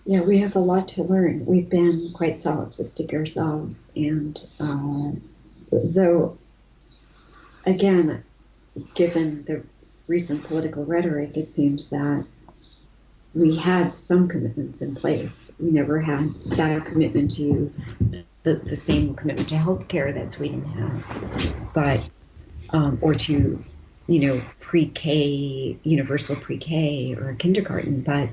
Yeah, we have a lot to learn. We've been quite solipsistic ourselves, and though, again, given the recent political rhetoric, it seems that we had some commitments in place. We never had that commitment to the same commitment to healthcare that Sweden has, but or to pre-K, universal pre-K or kindergarten. But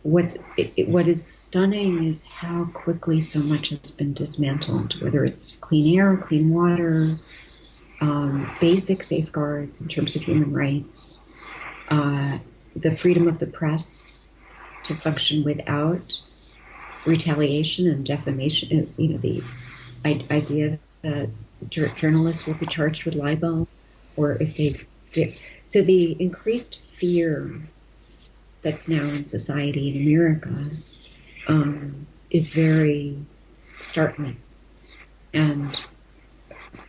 what is stunning is how quickly so much has been dismantled, whether it's clean air, clean water, basic safeguards in terms of human rights, the freedom of the press to function without retaliation and defamation. The idea that journalists will be charged with libel, or if they did. So the increased fear that's now in society in America is very startling. And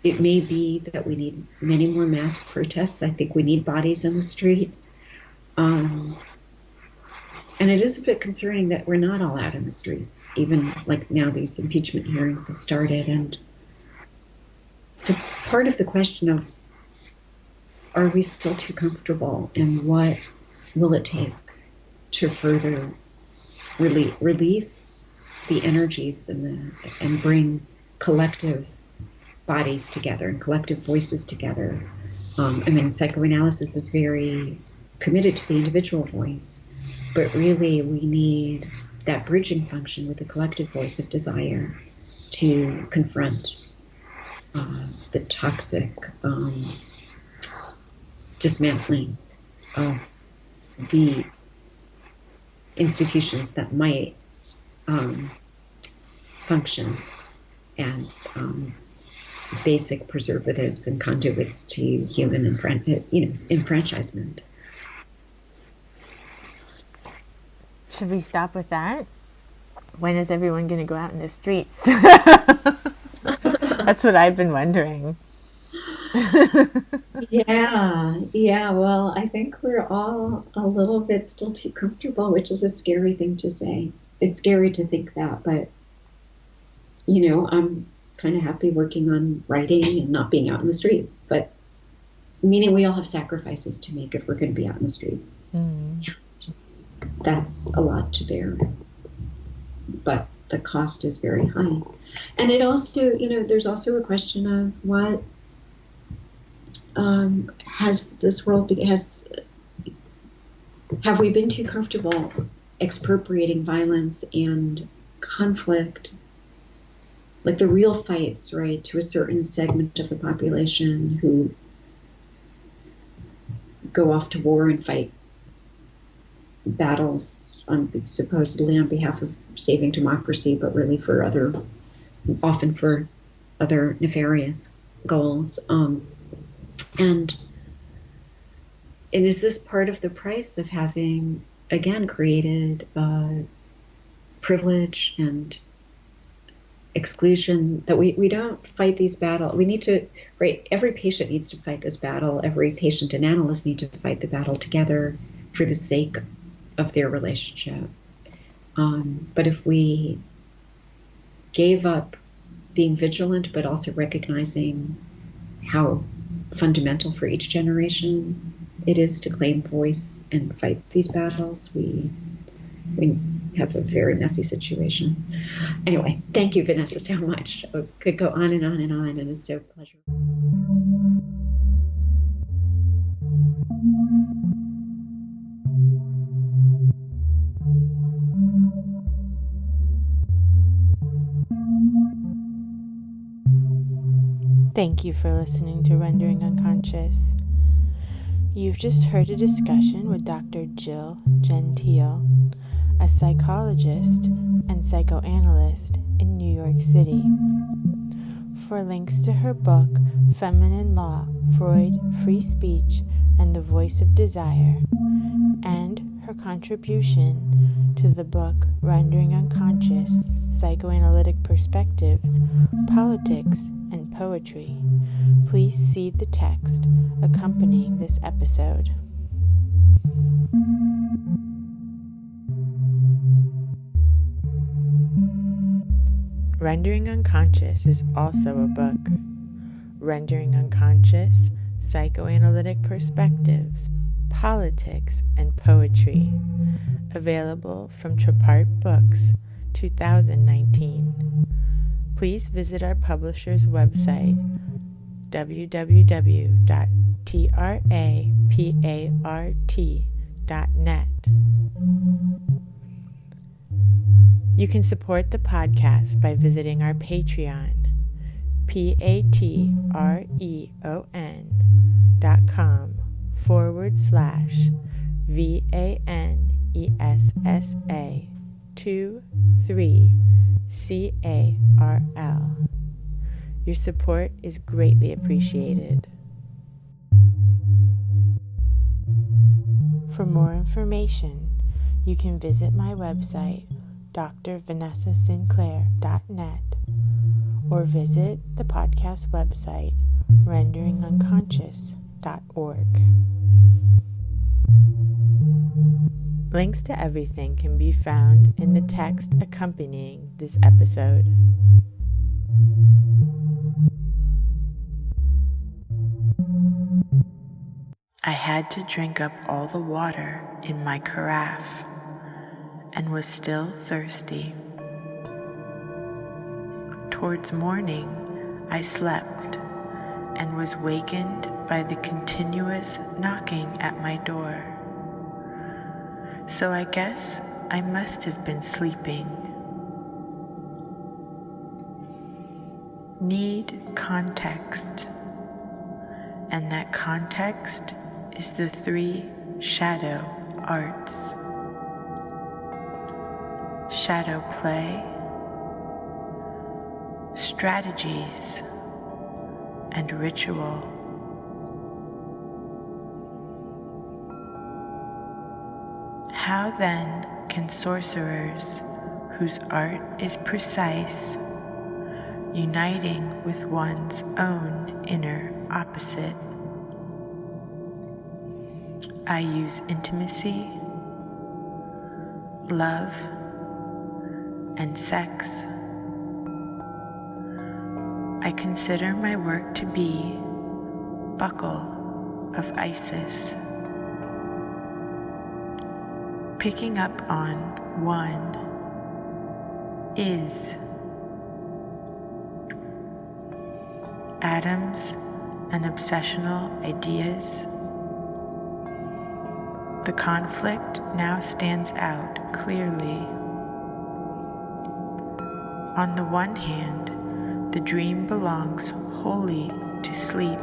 it may be that we need many more mass protests. I think we need bodies in the streets. And it is a bit concerning that we're not all out in the streets, even like now these impeachment hearings have started. And so part of the question of, are we still too comfortable, and what will it take to further release the energies and bring collective bodies together and collective voices together? Psychoanalysis is very committed to the individual voice, but really we need that bridging function with the collective voice of desire to confront the toxic dismantling of the institutions that might function as basic preservatives and conduits to human enfranchisement. Should we stop with that? When is everyone going to go out in the streets? That's what I've been wondering. Yeah. Well, I think we're all a little bit still too comfortable, which is a scary thing to say. It's scary to think that, but I'm kind of happy working on writing and not being out in the streets. But meaning we all have sacrifices to make if we're going to be out in the streets. Mm. That's a lot to bear, but the cost is very high. And it also, there's also a question of what has this world have we been too comfortable expropriating violence and conflict, like the real fights, right, to a certain segment of the population who go off to war and fight battles supposedly on behalf of saving democracy, but really often for other nefarious goals. And is this part of the price of having, again, created privilege and exclusion, that we don't fight these battles? We need to, right, every patient needs to fight this battle. Every patient and analyst need to fight the battle together for the sake of their relationship. But if we gave up being vigilant, but also recognizing, how fundamental for each generation it is to claim voice and fight these battles. We have a very messy situation. Anyway, thank you, Vanessa, so much. I could go on and on and on, and it's so pleasurable. Thank you for listening to Rendering Unconscious. You've just heard a discussion with Dr. Jill Gentile, a psychologist and psychoanalyst in New York City. For links to her book, Feminine Law, Freud, Free Speech, and the Voice of Desire, and her contribution to the book Rendering Unconscious, Psychoanalytic Perspectives, Politics, and Poetry, please see the text accompanying this episode. Rendering Unconscious is also a book. Rendering Unconscious, Psychoanalytic Perspectives, Politics, and Poetry, available from Trapart Books, 2019. Please visit our publisher's website, www.trapart.net. You can support the podcast by visiting our Patreon, patreon.com/VANESSA23CARL. Your support is greatly appreciated. For more information, you can visit my website, drvanessasinclair.net, or visit the podcast website, renderingunconscious.org. Links to everything can be found in the text accompanying this episode. I had to drink up all the water in my carafe and was still thirsty. Towards morning, I slept and was wakened by the continuous knocking at my door. So I guess I must have been sleeping. Need context, and that context is the 3 shadow arts: shadow play, strategies, and ritual. How then can sorcerers, whose art is precise, uniting with one's own inner opposite? I use intimacy, love, and sex. I consider my work to be buckle of Isis. Picking up on one is atoms and obsessional ideas. The conflict now stands out clearly. On the one hand, the dream belongs wholly to sleep.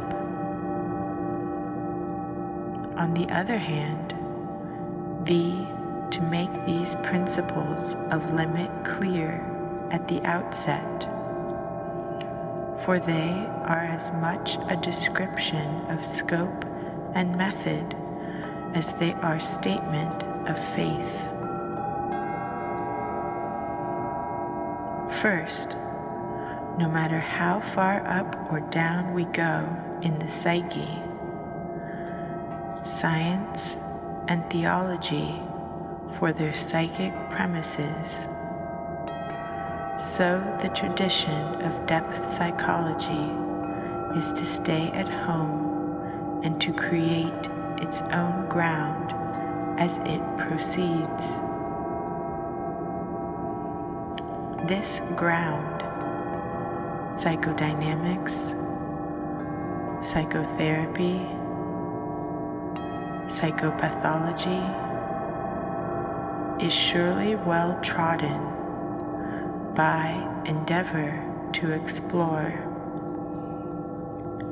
On the other hand, to make these principles of limit clear at the outset, for they are as much a description of scope and method as they are statement of faith. First, no matter how far up or down we go in the psyche, science and theology for their psychic premises, so the tradition of depth psychology is to stay at home and to create its own ground as it proceeds. This ground, psychodynamics, psychotherapy, psychopathology, is surely well trodden by endeavor to explore,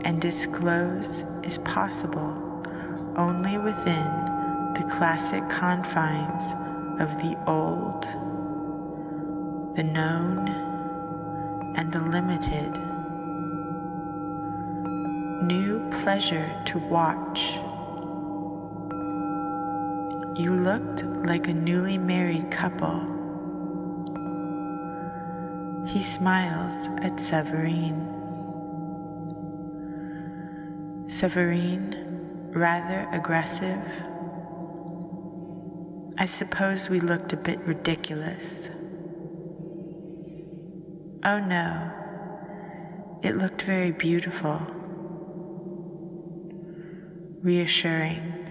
and disclose is possible only within the classic confines of the old, the known, and the limited. New pleasure to watch. You looked like a newly married couple. He smiles at Severine. Severine, rather aggressive. I suppose we looked a bit ridiculous. Oh no, it looked very beautiful. Reassuring.